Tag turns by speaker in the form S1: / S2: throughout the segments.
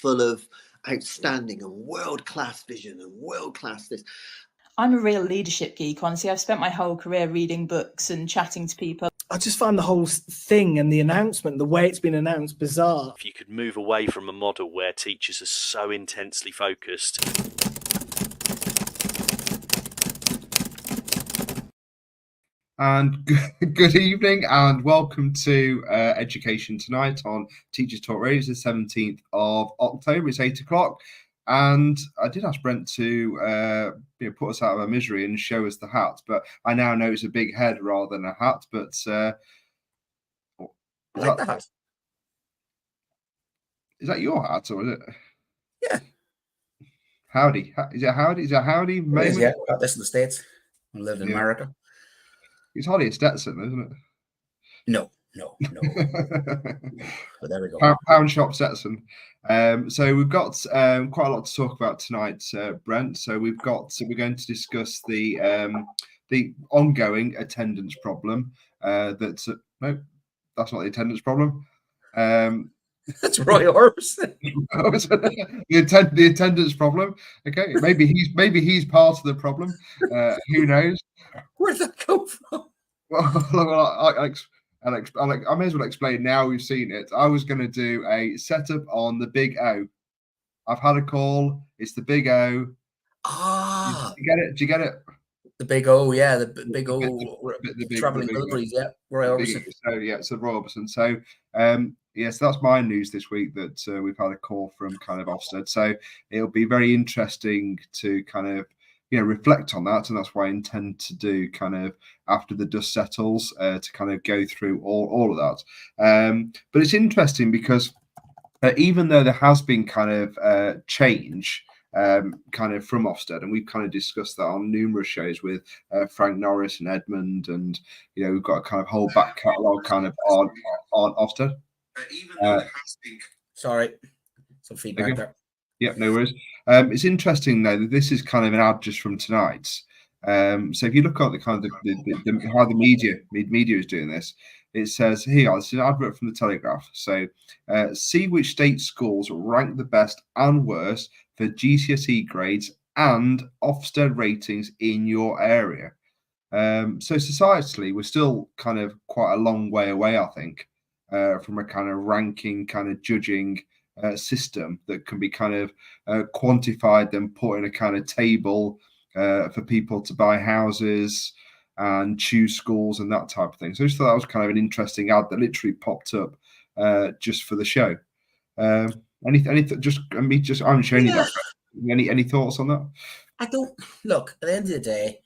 S1: full of outstanding and world-class vision and world-class this.
S2: I'm a real leadership geek, honestly. I've spent my whole career reading books and chatting to people.
S3: I just find the whole thing and the announcement, the way it's been announced, bizarre.
S4: If you could move away from a model where teachers are so intensely focused.
S5: And good evening and welcome to Education Tonight on Teachers Talk Radio. It's the 17th of October. It's 8 o'clock. And I did ask Brent to put us out of our misery and show us the hat, but I now know it's a big head rather than a hat. But is that your hat or is it?
S6: Yeah.
S5: Howdy. Is it howdy? Is it howdy?
S6: It is, yeah. I got this in the States. I lived in America.
S5: It's hardly a Stetson, isn't it?
S6: No. But there we go.
S5: Pound shop Stetson. So we've got quite a lot to talk about tonight, Brent. So we're going to discuss the ongoing attendance problem. No, that's not the attendance problem.
S6: That's Roy Orbison.
S5: the attendance problem. Okay, maybe he's part of the problem. Who knows?
S6: Where'd that come from?
S5: Well, I may as well explain now we've seen it. I was going to do a setup on the Big O. I've had a call. It's the Big O.
S6: Ah.
S5: Do you get it?
S6: The Big O, yeah. The Big O. The traveling Wilburys, yeah. Roy Orbison.
S5: So Roy Orbison. So, yes, that's my news this week that we've had a call from kind of Ofsted. So it'll be very interesting to kind of reflect on that, and that's what I intend to do kind of after the dust settles to kind of go through all of that. But it's interesting because even though there has been kind of change kind of from Ofsted, and we've kind of discussed that on numerous shows with Frank Norris and Edmund, and we've got a kind of whole back catalogue kind of on Ofsted.
S6: Even though there has been sorry, some feedback there.
S5: Yep, no worries. It's interesting though that this is kind of an ad just from tonight. So if you look at the kind of how the media is doing this, it says here, this is an advert from the Telegraph. So see which state schools rank the best and worst for GCSE grades and Ofsted ratings in your area. So societally, we're still kind of quite a long way away, I think, from a kind of ranking, kind of judging system that can be kind of quantified, then put in a kind of table for people to buy houses and choose schools and that type of thing. So I just thought that was kind of an interesting ad that literally popped up just for the show. Any thoughts on that?
S6: I don't look at the end of the day.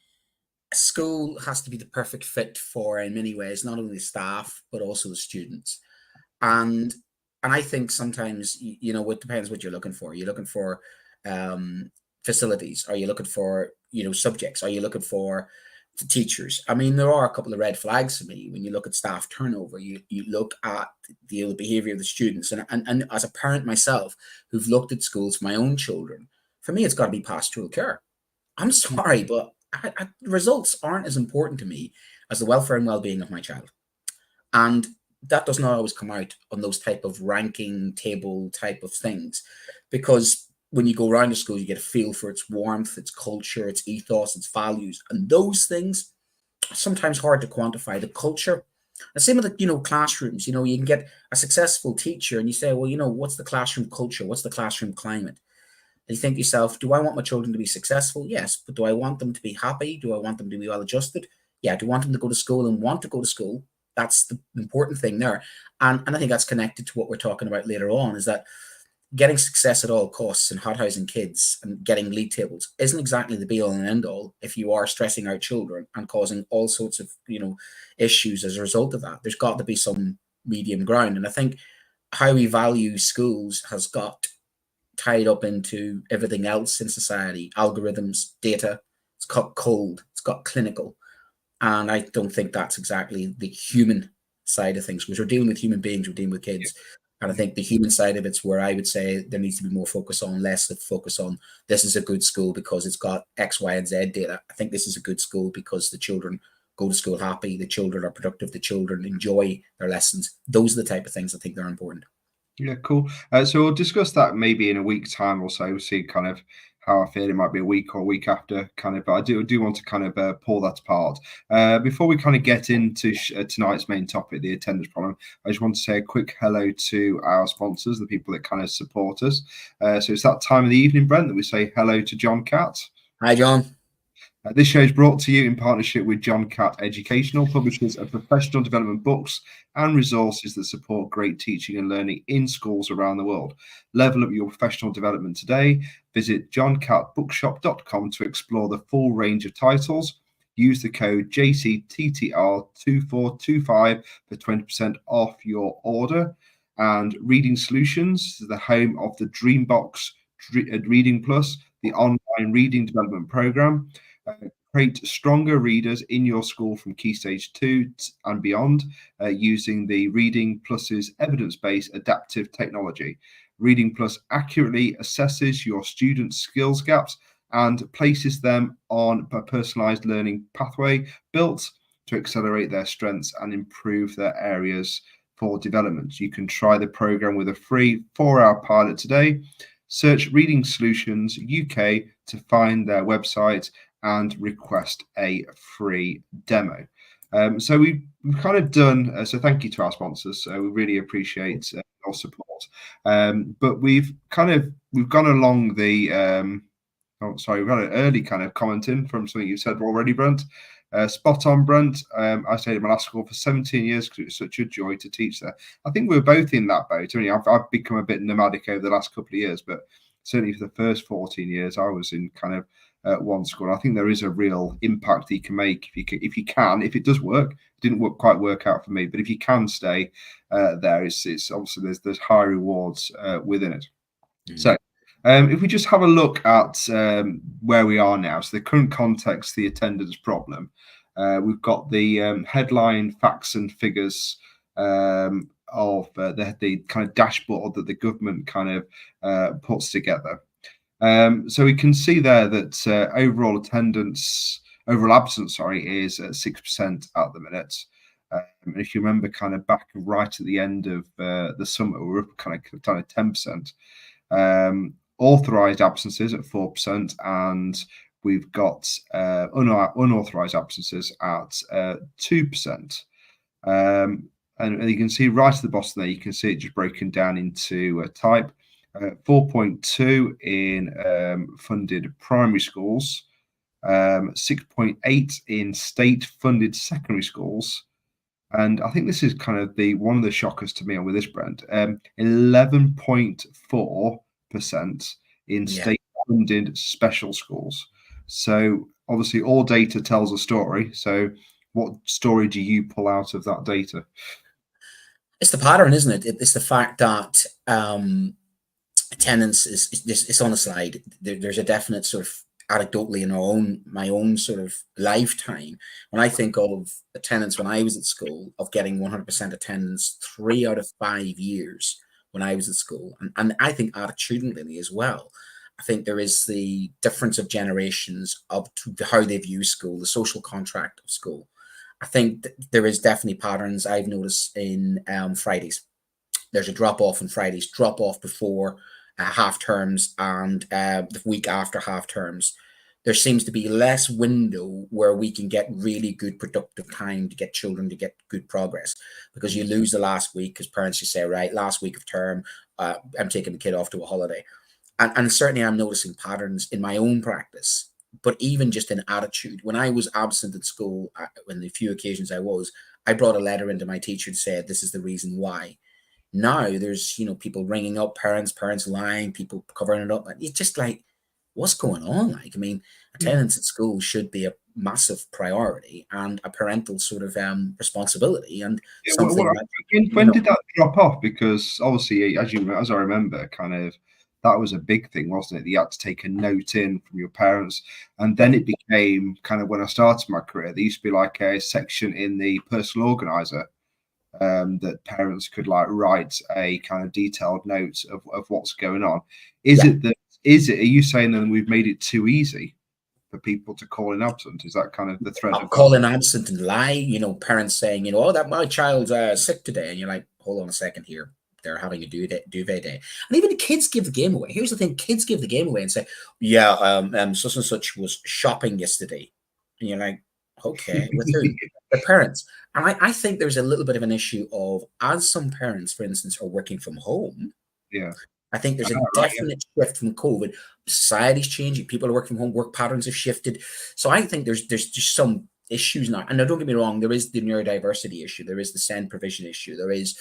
S6: A school has to be the perfect fit for, in many ways, not only the staff but also the students. And I think sometimes, it depends what you're looking for. You're looking for facilities. Are you looking for, subjects? Are you looking for the teachers? I mean, there are a couple of red flags for me when you look at staff turnover. You look at the behavior of the students. And as a parent myself, who've looked at schools for my own children, for me, it's got to be pastoral care. I'm sorry, but the results aren't as important to me as the welfare and well-being of my child. And that does not always come out on those type of ranking table type of things, because when you go around the school, you get a feel for its warmth, its culture, its ethos, its values, and those things are sometimes hard to quantify. The culture, the same with the classrooms. You can get a successful teacher, and you say, well, what's the classroom culture? What's the classroom climate? And you think to yourself, do I want my children to be successful? Yes, but do I want them to be happy? Do I want them to be well adjusted? Yeah. Do I want them to go to school and want to go to school? That's the important thing there. And I think that's connected to what we're talking about later on, is that getting success at all costs and hothousing kids and getting league tables isn't exactly the be all and end all if you are stressing out children and causing all sorts of, issues as a result of that. There's got to be some medium ground. And I think how we value schools has got tied up into everything else in society, algorithms, data. It's got cold, it's got clinical. And I don't think that's exactly the human side of things, because we're dealing with human beings, we're dealing with kids. Yeah. And I think the human side of it's where I would say there needs to be more focus on, less of focus on this is a good school because it's got X, Y, and Z data. I think this is a good school because the children go to school happy, the children are productive, the children enjoy their lessons. Those are the type of things I think that are important.
S5: Yeah, cool. So we'll discuss that maybe in a week's time or so. We'll see kind of how I feel. It might be a week or a week after, kind of. But I do want to kind of pull that apart. Before we kind of get into tonight's main topic, the attendance problem, I just want to say a quick hello to our sponsors, the people that kind of support us. So it's that time of the evening, Brent, that we say hello to John Catt.
S6: Hi, John.
S5: This show is brought to you in partnership with John Catt Educational, publishers of professional development books and resources that support great teaching and learning in schools around the world. Level up your professional development today. Visit johncattbookshop.com to explore the full range of titles. Use the code JCTTR2425 for 20% off your order. And Reading Solutions, the home of the Dreambox Reading Plus, the online reading development program. Create stronger readers in your school from Key Stage 2 and beyond using the Reading Plus's evidence-based adaptive technology. Reading Plus accurately assesses your students' skills gaps and places them on a personalized learning pathway built to accelerate their strengths and improve their areas for development. You can try the program with a free 4-hour pilot today. Search Reading Solutions UK to find their website and request a free demo. So we've kind of done, so thank you to our sponsors. We really appreciate your support. But we've gone along the, we've got an early kind of comment in from something you said already, Brent. Spot on, Brent. I stayed at my last school for 17 years because it was such a joy to teach there. I think we were both in that boat. I mean, I've become a bit nomadic over the last couple of years, but certainly for the first 14 years, I was in kind of one school. I think there is a real impact that you can make if it does work. It didn't quite work out for me, but if you can stay there, it's obviously there's high rewards within it. So if we just have a look at where we are now, so the current context, the attendance problem, we've got the headline facts and figures of the kind of dashboard that the government kind of puts together. So we can see there that overall absence, is at 6% at the minute. And if you remember, kind of back right at the end of the summer, we were up kind of 10%. Authorized absences at 4%, and we've got unauthorized absences at 2%. And you can see right at the bottom there, you can see it just broken down into type. 4.2 in funded primary schools, 6.8 in state-funded secondary schools, and I think this is kind of one of the shockers to me with this, Brent. 11.4% in state-funded special schools. So obviously, all data tells a story. So, what story do you pull out of that data?
S6: It's the pattern, isn't it? It's the fact that attendance is on the slide. There's a definite sort of anecdotally in my own sort of lifetime, when I think of attendance when I was at school, of getting 100% attendance 3 out of 5 years when I was at school, and I think attitudinally as well. I think there is the difference of generations of how they view school, the social contract of school. I think there is definitely patterns I've noticed in Fridays. There's a drop off on Fridays, drop off before half terms and the week after half terms. There seems to be less window where we can get really good productive time to get children to get good progress, because you lose the last week, because parents just say, right, last week of term, I'm taking the kid off to a holiday. And certainly I'm noticing patterns in my own practice, but even just in attitude. When I was absent at school, in the few occasions I brought a letter into my teacher to say, this is the reason why. Now there's, people ringing up parents lying, people covering it up. It's just like, what's going on? Like, I mean, attendance at school should be a massive priority and a parental sort of responsibility. And
S5: when did that drop off? Because obviously, as I remember, kind of that was a big thing, wasn't it? You had to take a note in from your parents, and then it became kind of, when I started my career, there used to be like a section in the personal organizer. That parents could write a kind of detailed note of what's going on. Are you saying that we've made it too easy for people to call in absent? Is that kind of the thread of
S6: call in absent and lie? Parents saying, that my child's sick today, and you're like, hold on a second here. they're having a duvet day, and even the kids give the game away. Here's the thing: kids give the game away and say, "Yeah, such and such was shopping yesterday," and you're like, "Okay, with who?" The parents. And I think there's a little bit of an issue of, as some parents, for instance, are working from home.
S5: Yeah.
S6: I think there's a definite shift from COVID. Society's changing. People are working from home. Work patterns have shifted. So I think there's just some issues now. And now, don't get me wrong. There is the neurodiversity issue. There is the SEND provision issue. There is,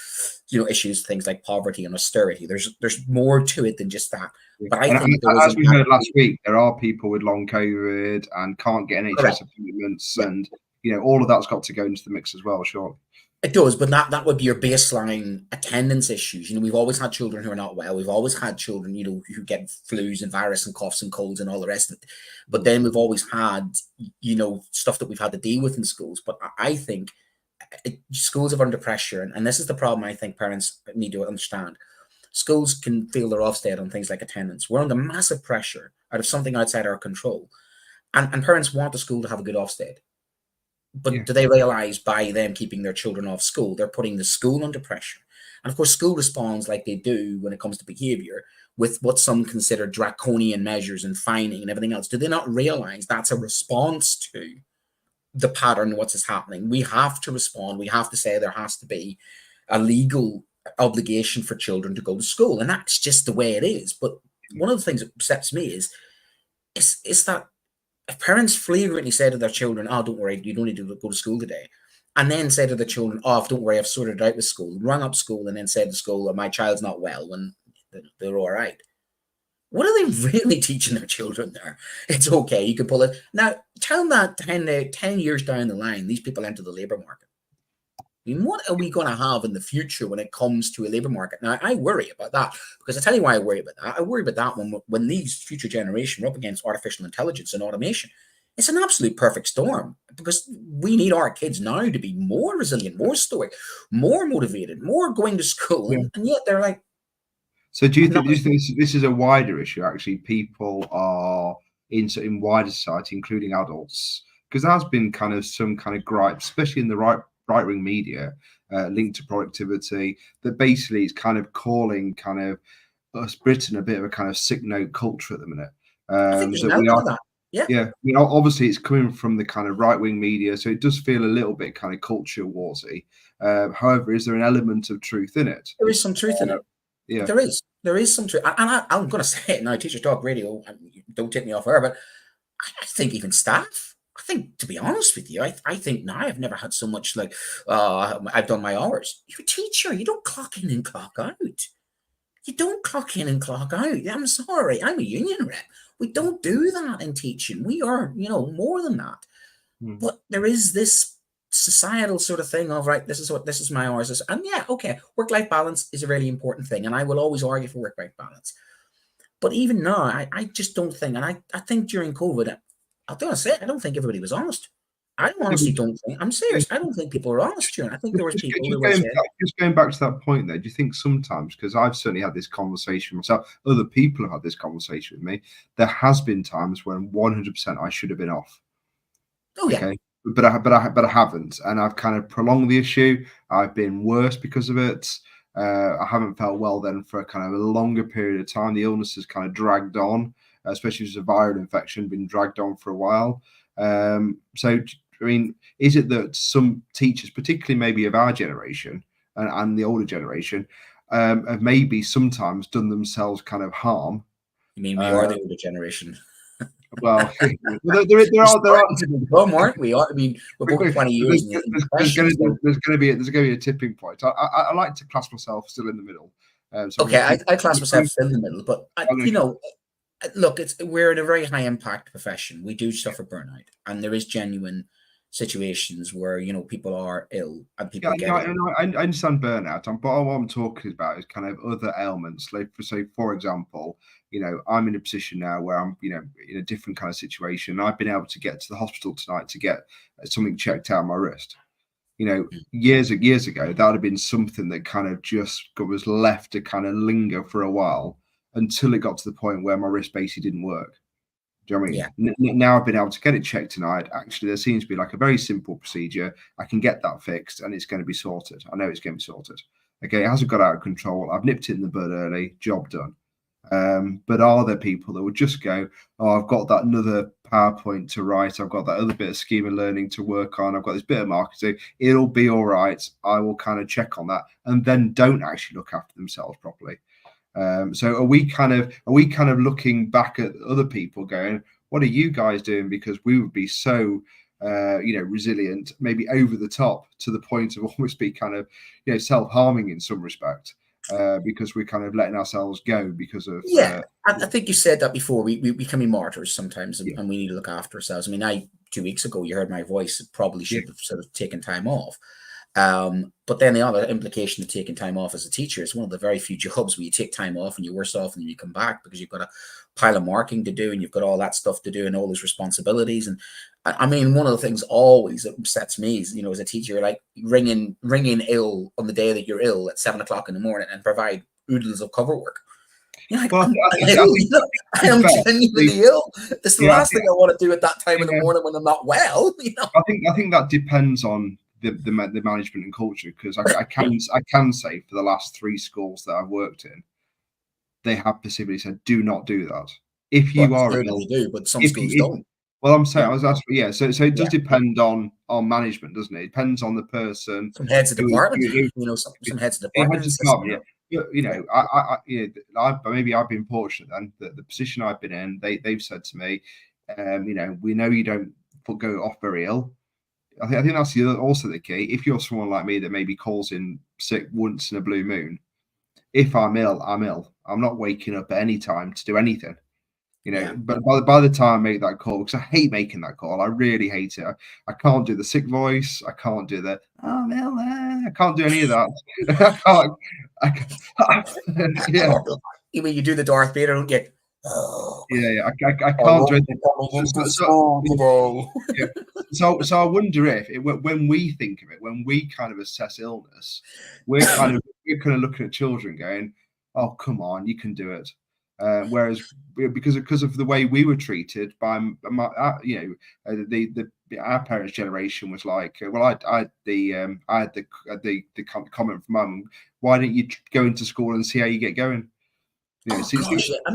S6: issues, things like poverty and austerity. There's more to it than just that. But I think,
S5: as we heard last week, there are people with long COVID and can't get NHS appointments, and all of that's got to go into the mix as well. Sure.
S6: It does, but that would be your baseline attendance issues. We've always had children who are not well. We've always had children, who get flus and virus and coughs and colds and all the rest of it. But then we've always had, stuff that we've had to deal with in schools. But I think schools are under pressure, and this is the problem I think parents need to understand. Schools can feel their Ofsted on things like attendance. We're under massive pressure out of something outside our control. And parents want the school to have a good Ofsted. But do they realize by them keeping their children off school, they're putting the school under pressure? And of course, school responds like they do when it comes to behavior, with what some consider draconian measures and fining and everything else. Do they not realize that's a response to the pattern, what's is happening? We have to respond. We have to say there has to be a legal obligation for children to go to school. And that's just the way it is. But one of the things that upsets me is that if parents flagrantly say to their children, "Oh, don't worry, you don't need to go to school today," and then say to the children, "Oh, don't worry, I've sorted it out with school," rung up school and then said to school, "Oh, my child's not well," when they're all right. What are they really teaching their children there? It's okay, you can pull it. Now, tell them that 10 years down the line, these people enter the labour market. I mean, what are we going to have in the future when it comes to a labour market? Now, I worry about that, because I tell you why I worry about that. I worry about that when these future generations are up against artificial intelligence and automation. It's an absolute perfect storm, because we need our kids now to be more resilient, more stoic, more motivated, more going to school, and yet they're like.
S5: So do you think this is a wider issue? Actually, people are in wider society, including adults, because there has been kind of some kind of gripe, especially in the right-wing media, linked to productivity, that basically is kind of calling kind of us Britain a bit of a kind of sick note culture at the minute.
S6: I think there's an element of that. Yeah.
S5: Obviously it's coming from the kind of right-wing media, so it does feel a little bit kind of culture warsy. However, is there an element of truth in it?
S6: There is some truth in it. Yeah, there is some truth, and I'm going to say it now. Teacher Talk Radio, don't take me off air, but I think even staff. I think, to be honest with you, I think now I've never had so much like, I've done my hours. You're a teacher. You don't clock in and clock out. You don't clock in and clock out. I'm sorry. I'm a union rep. We don't do that in teaching. We are, more than that. But there is this societal sort of thing of, right, this is my hours. And yeah, okay, work-life balance is a really important thing. And I will always argue for work-life balance. But even now, I just don't think, and I think during COVID, I'll be honest, I don't think everybody was honest. I honestly don't think, I'm serious, I don't think people were honest during. I think there was people who were saying.
S5: Just going back to that point there, do you think sometimes, because I've certainly had this conversation myself, other people have had this conversation with me, there has been times when 100% I should have been off.
S6: Oh, yeah.
S5: Okay? But I haven't, and I've kind of prolonged the issue. I've been worse because of it. I haven't felt well then for a kind of a longer period of time. The illness has kind of dragged on, especially as a viral infection, been dragged on for a while. So, I mean, is it that some teachers, particularly maybe of our generation and the older generation, have maybe sometimes done themselves kind of harm?
S6: You mean we are the older generation?
S5: Well, there are.
S6: Aren't we? I mean, we're both 20 years.
S5: There's going to be a tipping point. I like to class myself still in the middle.
S6: So okay, I class myself still in the middle, but look, we're in a very high impact profession. We do suffer burnout, and there is genuine situations where people are ill and people get ill.
S5: I understand burnout, but what I'm talking about is kind of other ailments. Like, for example, I'm in a position now where I'm, in a different kind of situation. I've been able to get to the hospital tonight to get something checked out on my wrist. Years ago, that would have been something that kind of just was left to kind of linger for a while until it got to the point where my wrist basically didn't work. Do you know what I mean?
S6: Yeah.
S5: Now I've been able to get it checked tonight. Actually, there seems to be like a very simple procedure. I can get that fixed and it's going to be sorted. I know it's going to be sorted. Okay, it hasn't got out of control. I've nipped it in the bud early, job done. But are there people that would just go, oh, I've got that another PowerPoint to write, I've got that other bit of schema learning to work on, I've got this bit of marketing, it'll be all right, I will kind of check on that, and then don't actually look after themselves properly. So are we kind of looking back at other people going, what are you guys doing? Because we would be so resilient, maybe over the top to the point of almost be kind of self-harming in some respect. Because we're kind of letting ourselves go because of
S6: I think you said that before. We can be martyrs sometimes, and we need to look after ourselves. I mean, 2 weeks ago you heard my voice. Probably should have sort of taken time off. But then the other implication of taking time off as a teacher is one of the very few jobs where you take time off and you're worse off and then you come back because you've got a pile of marking to do and you've got all that stuff to do and all those responsibilities. And I mean, one of the things always that upsets me is, as a teacher, like ringing ill on the day that you're ill at 7 o'clock in the morning and provide oodles of cover work. Like,
S5: well,
S6: I am genuinely ill. It's the last thing I want to do at that time in the morning when I'm not well.
S5: I think that depends on the management and culture, because I can say for the last 3 schools that I've worked in, they have specifically said, do not do that. If you are ill,
S6: they do, but some schools don't.
S5: Well, I'm saying, I was asking, so it does depend on management, doesn't it? It depends on the person.
S6: Some heads of department, some heads of department.
S5: Maybe I've been fortunate then that the position I've been in, they've said to me, we know you don't go off very ill. I think that's also the key. If you're someone like me that maybe calls in sick once in a blue moon, if I'm ill, I'm ill. I'm not waking up at any time to do anything. But by the time I make that call, because I hate making that call, I really hate it. I can't do the sick voice. I can't do the I'm ill. I can't do any of that. I can't.
S6: You mean you do the Darth Vader, don't you?
S5: I can't do it. So I wonder if when we think of it, when we kind of assess illness, we're kind of looking at children going, "Oh, come on, you can do it." Whereas because of the way we were treated by our parents' generation was like, well, I had the comment from Mum, why don't you go into school and see how you get going?
S6: And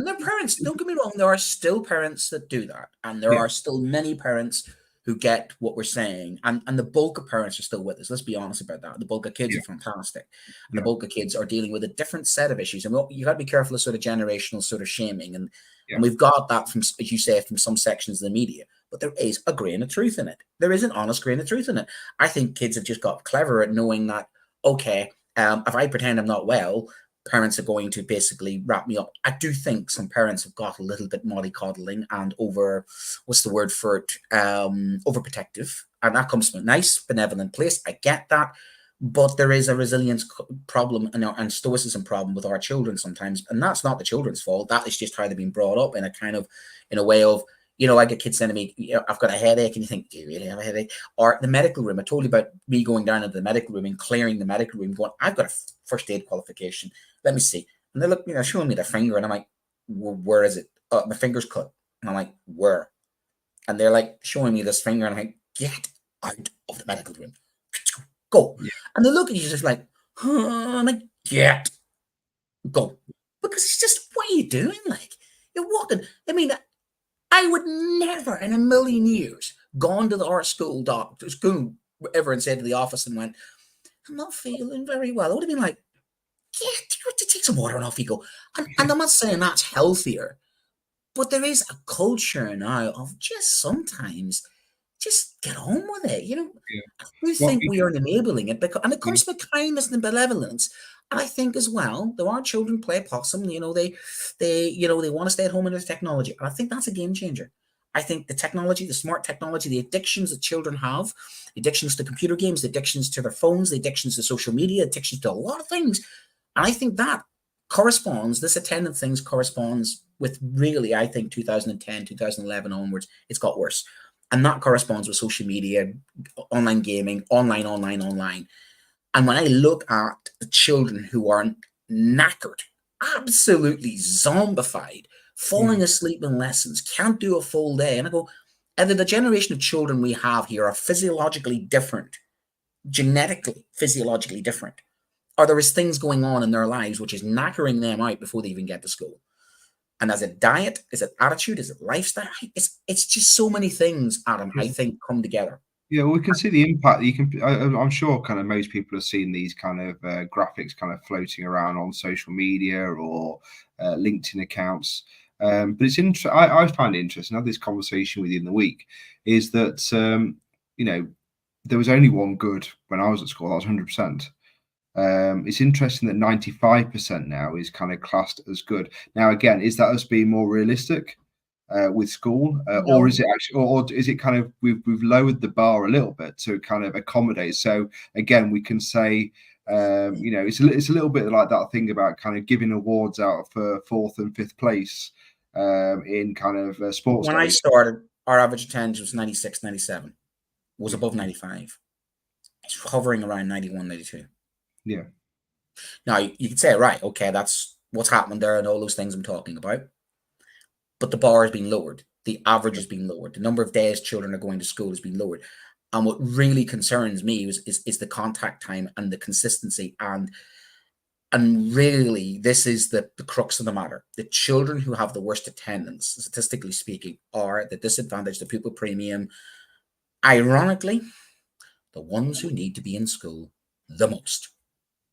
S6: their parents, don't get me wrong, there are still parents that do that, and there are still many parents who get what we're saying, and the bulk of parents are still with us. Let's be honest about that. The bulk of kids are fantastic, and the bulk of kids are dealing with a different set of issues. And you got to be careful of sort of generational sort of shaming, and we've got that from, as you say, from some sections of the media. But there is a grain of truth in it. There is an honest grain of truth in it. I think kids have just got clever at knowing that. Okay, if I pretend I'm not well, parents are going to basically wrap me up. I do think some parents have got a little bit mollycoddling and overprotective. And that comes from a nice, benevolent place. I get that. But there is a resilience problem and stoicism problem with our children sometimes. And that's not the children's fault. That is just how they've been brought up in a way of, I get kids saying to me, I've got a headache, and you think, do you really have a headache? Or the medical room. I told you about me going down into the medical room and clearing the medical room, going, I've got a first aid qualification. Let me see. And they look, showing me their finger, and I'm like, where is it? Oh, my finger's cut. And I'm like, where? And they're like showing me this finger, and I'm like, get out of the medical room. Go. Yeah. And they look at you just like, I'm like, go. Because it's just, what are you doing? Like, you're walking. I mean, I would never in a million years gone to our school ever and said to the office and went, I'm not feeling very well. I would have been like, take some water and off you go. And I'm not saying that's healthier, but there is a culture now of just sometimes just get on with it. We think we are enabling it and it comes with kindness and benevolence. And I think as well, there are children play possum. They want to stay at home in their technology. And I think that's a game changer. I think the technology, the smart technology, the addictions that children have, addictions to computer games, the addictions to their phones, the addictions to social media, addictions to a lot of things. And I think that this attendance things corresponds with really, I think 2010, 2011 onwards, it's got worse. And that corresponds with social media, online gaming, online. And when I look at the children who are knackered, absolutely zombified, falling asleep in lessons, can't do a full day, and I go, either the generation of children we have here are physiologically different, genetically, physiologically different, or there is things going on in their lives which is knackering them out before they even get to school. And as a diet, is it attitude, is it lifestyle? It's just so many things, Adam, I think, come together.
S5: Yeah, well, we can see the impact. You can, I'm sure, kind of most people have seen these kind of graphics kind of floating around on social media or LinkedIn accounts. But it's interesting. I find it interesting. I had this conversation with you in the week. Is that you know, there was only one good when I was at school. That was 100%. It's interesting that 95% now is kind of classed as good. Now, again, is that us being more realistic with school, or is it actually, or is it kind of we've lowered the bar a little bit to kind of accommodate? So again, we can say, you know, it's a little bit like that thing about kind of giving awards out for 4th and 5th place in kind of sports.
S6: When I started, our average attendance was 96, 97. Was above 95. It's hovering around 91, 92.
S5: Yeah.
S6: Now, you could say, right, okay, that's what's happening there and all those things I'm talking about. But the bar has been lowered. The average has been lowered. The number of days children are going to school has been lowered. And what really concerns me is the contact time and the consistency. And really, this is the crux of the matter. The children who have the worst attendance, statistically speaking, are the disadvantaged, the pupil premium. Ironically, the ones who need to be in school the most.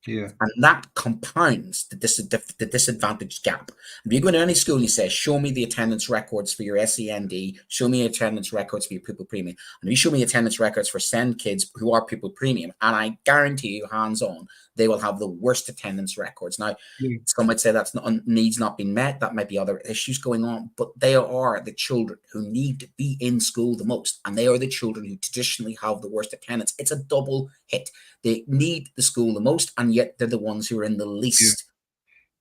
S5: Yeah.
S6: And that compounds the disadvantage gap. If you go into any school and you say, show me the attendance records for your SEND, show me attendance records for your pupil premium, and if you show me attendance records for SEND kids who are pupil premium, and I guarantee you, hands on, they will have the worst attendance records. Now, some might say that's needs not been met. That might be other issues going on, but they are the children who need to be in school the most, and they are the children who traditionally have the worst attendance. It's a double hit. They need the school the most, and yet they're the ones who are in the least.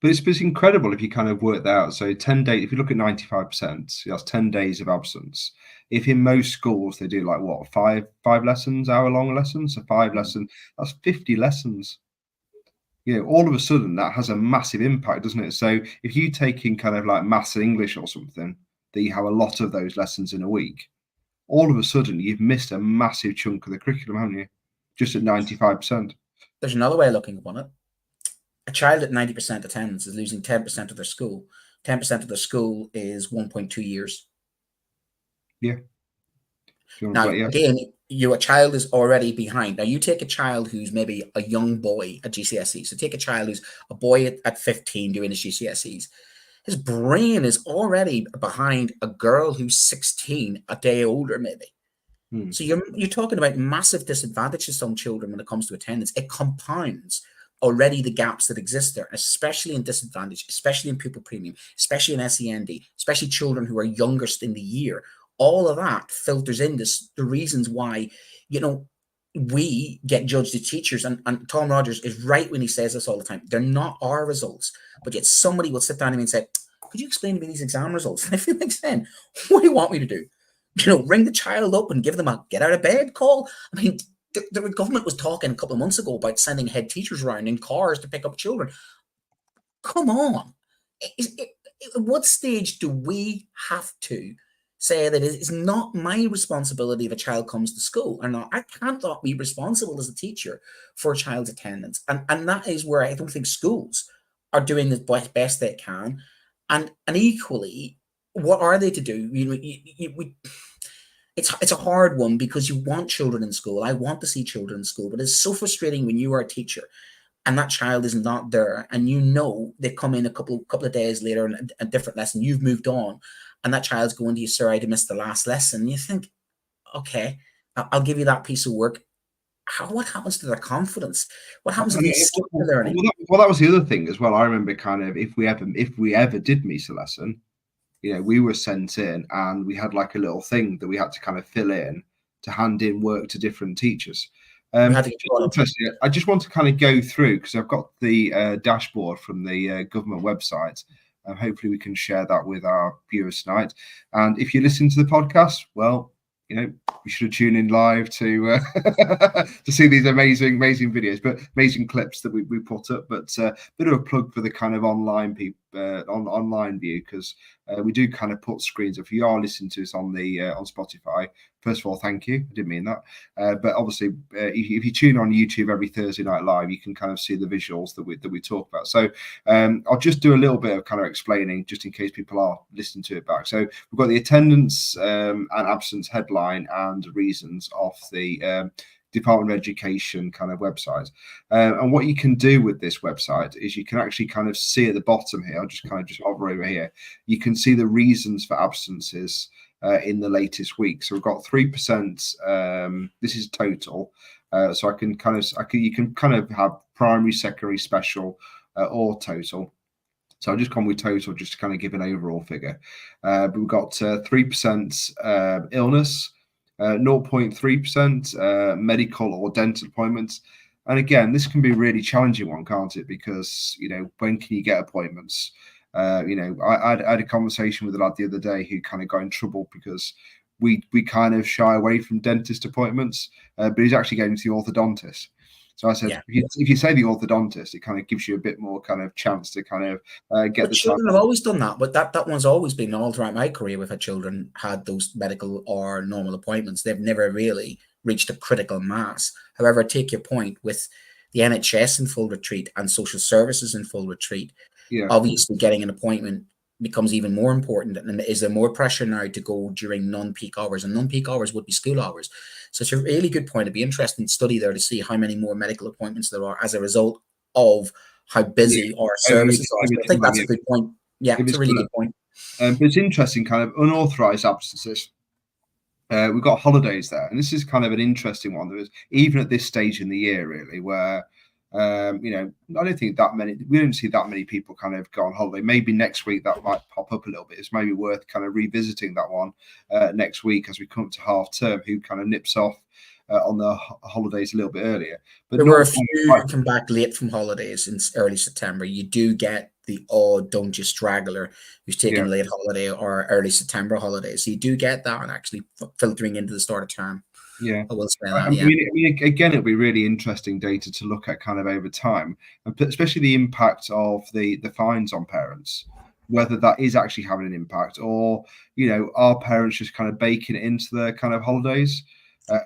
S5: But it's incredible if you kind of work that out. So 10 days, if you look at 95%, that's 10 days of absence. If in most schools they do like what, five lessons, hour-long lessons, so 5 lessons, that's 50 lessons. You know, all of a sudden that has a massive impact, doesn't it? So if you take in kind of like maths and English or something, that you have a lot of those lessons in a week, all of a sudden you've missed a massive chunk of the curriculum, haven't you? Just at 95%.
S6: There's another way of looking upon it. A child at 90% attendance is losing 10% of their school. 10% of their school is 1.2 years.
S5: Yeah.
S6: Now, again, a child is already behind. Now, you take a child who's maybe a young boy at GCSE. So take a child who's a boy at 15 doing his GCSEs. His brain is already behind a girl who's 16, a day older maybe. So you're talking about massive disadvantages to some children when it comes to attendance. It compounds already the gaps that exist there, especially in disadvantage, especially in pupil premium, especially in SEND, especially children who are youngest in the year. All of that filters into the reasons why, you know, we get judged as teachers. And Tom Rogers is right when he says this all the time. They're not our results, but yet somebody will sit down to me and say, could you explain to me these exam results? And I feel like saying, what do you want me to do? You know, ring the child up and give them a get out of bed call. I mean, the government was talking a couple of months ago about sending head teachers around in cars to pick up children. Come on. At what stage do we have to say that it's not my responsibility if a child comes to school or not? I can't not be responsible as a teacher for a child's attendance. And that is where I don't think schools are doing the best they can. And equally, what are they to do? You know, it's a hard one because you want children in school. I want to see children in school, but it's so frustrating when you are a teacher and that child is not there, and you know they come in a couple of days later and a different lesson. You've moved on, and that child's going to you, sir, I missed the last lesson. You think, okay, I'll give you that piece of work. What happens to their confidence? What happens to their skill learning?
S5: Well, that was the other thing as well. I remember kind of if we ever did miss a lesson, you know, we were sent in and we had like a little thing that we had to kind of fill in to hand in work to different teachers. I just want to kind of go through because I've got the dashboard from the government website, and hopefully we can share that with our viewers tonight. And if you listen to the podcast, well, you know, you should tune in live to to see these amazing videos, but amazing clips that we put up. But a bit of a plug for the kind of online on online view, because we do kind of put screens. If you are listening to us on the on Spotify, first of all, thank you. I didn't mean that, but obviously, if you tune on YouTube every Thursday night live, you can kind of see the visuals that we talk about. So I'll just do a little bit of kind of explaining, just in case people are listening to it back. So we've got the attendance and absence headline and reasons of the Department of Education kind of website. And what you can do with this website is you can actually kind of see at the bottom here, I'll just kind of just hover over here, you can see the reasons for absences in the latest week. So we've got 3%, this is total. So you can kind of have primary, secondary, special, or total. So I'll just come with total just to kind of give an overall figure. But we've got 3% illness, 0.3% medical or dental appointments. And again, this can be a really challenging one, can't it? Because, when can you get appointments? I had a conversation with a lad the other day who kind of got in trouble because we kind of shy away from dentist appointments, but he's actually going to the orthodontist. So I said, if you say the orthodontist, it kind of gives you a bit more kind of chance to kind of get the
S6: children have always done that, but that one's always been all throughout my career. We've had children had those medical or normal appointments. They've never really reached a critical mass. However, I take your point with the NHS in full retreat and social services in full retreat. Obviously, getting an appointment becomes even more important. And is there more pressure now to go during non-peak hours? And non-peak hours would be school hours. So it's a really good point. It'd be interesting to study there to see how many more medical appointments there are as a result of how busy our services are. I think that's a good point. Yeah, it's a really good point.
S5: But it's interesting, kind of unauthorized absences. We've got holidays there, and this is kind of an interesting one. There is, even at this stage in the year, really, where I don't think we don't see that many people kind of go on holiday. Maybe next week that might pop up a little bit. It's maybe worth kind of revisiting that one next week as we come to half term, who kind of nips off on the holidays a little bit earlier. But
S6: there were a few who come back late from holidays in early September. You do get the odd don't you straggler who's taking a late holiday or early September holidays. So you do get that and actually filtering into the start of term.
S5: Yeah,
S6: I will say that,
S5: I mean, again, it'll be really interesting data to look at kind of over time, and especially the impact of the fines on parents, whether that is actually having an impact, or are parents just kind of baking it into their kind of holidays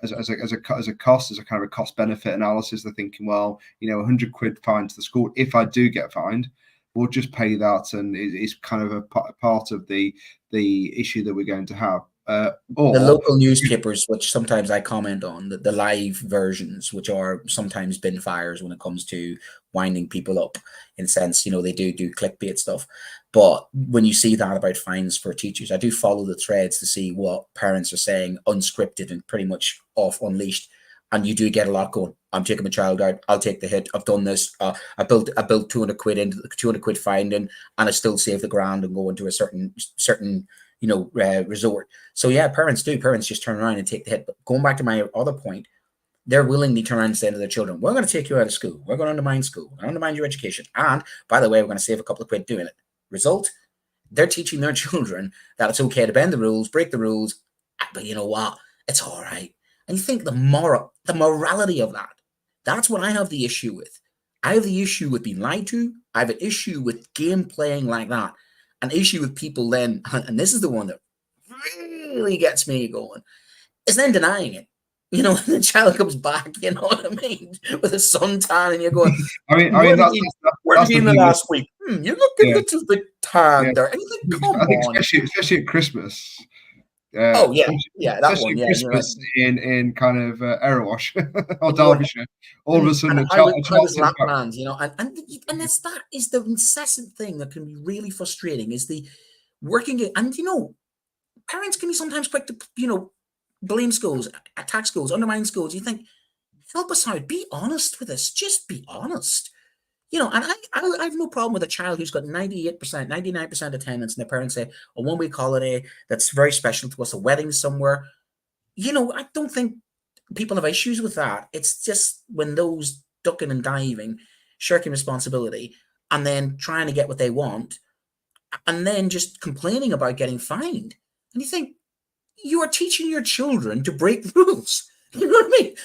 S5: as a cost, as a kind of a cost benefit analysis. They're thinking, well, 100 quid fine to the school. If I do get fined, we'll just pay that, and it's kind of a part of the issue that we're going to have.
S6: The local newspapers, which sometimes I comment on, the live versions, which are sometimes bin fires when it comes to winding people up, in a sense, they do clickbait stuff. But when you see that about fines for teachers, I do follow the threads to see what parents are saying, unscripted and pretty much off unleashed. And you do get a lot going. I'm taking my child out. I'll take the hit. I've done this. I built 200 quid into the 200 quid fine, and I still save the grand and go into a certain resort. So yeah, parents just turn around and take the hit. But going back to my other point, they're willingly turn around and say to their children, we're going to take you out of school. We're going to undermine school. We're going to undermine your education. And by the way, we're going to save a couple of quid doing it. Result, they're teaching their children that it's okay to bend the rules, break the rules. But you know what? It's all right. And you think the morality of that, that's what I have the issue with. I have the issue with being lied to. I have an issue with game playing like that. An issue with people then, and this is the one that really gets me going, is then denying it. The child comes back, you know what I mean, with a suntan, and you're going,
S5: I mean, that's
S6: in the last week. You're looking a little bit tan there. And you think, come on.
S5: Especially at Christmas.
S6: That one. Yeah,
S5: Christmas in kind of Erewash or Derbyshire. All of a sudden,
S6: and Lapland, and that is the incessant thing that can be really frustrating. Is the working it, and parents can be sometimes quick to blame schools, attack schools, undermine schools. You think, help us out, be honest with us, just be honest. And I have no problem with a child who's got 98%, 99% attendance, and their parents say, a 1 week holiday that's very special to us, a wedding somewhere. I don't think people have issues with that. It's just when those ducking and diving, shirking responsibility, and then trying to get what they want, and then just complaining about getting fined. And you think, you are teaching your children to break the rules. You know what I mean?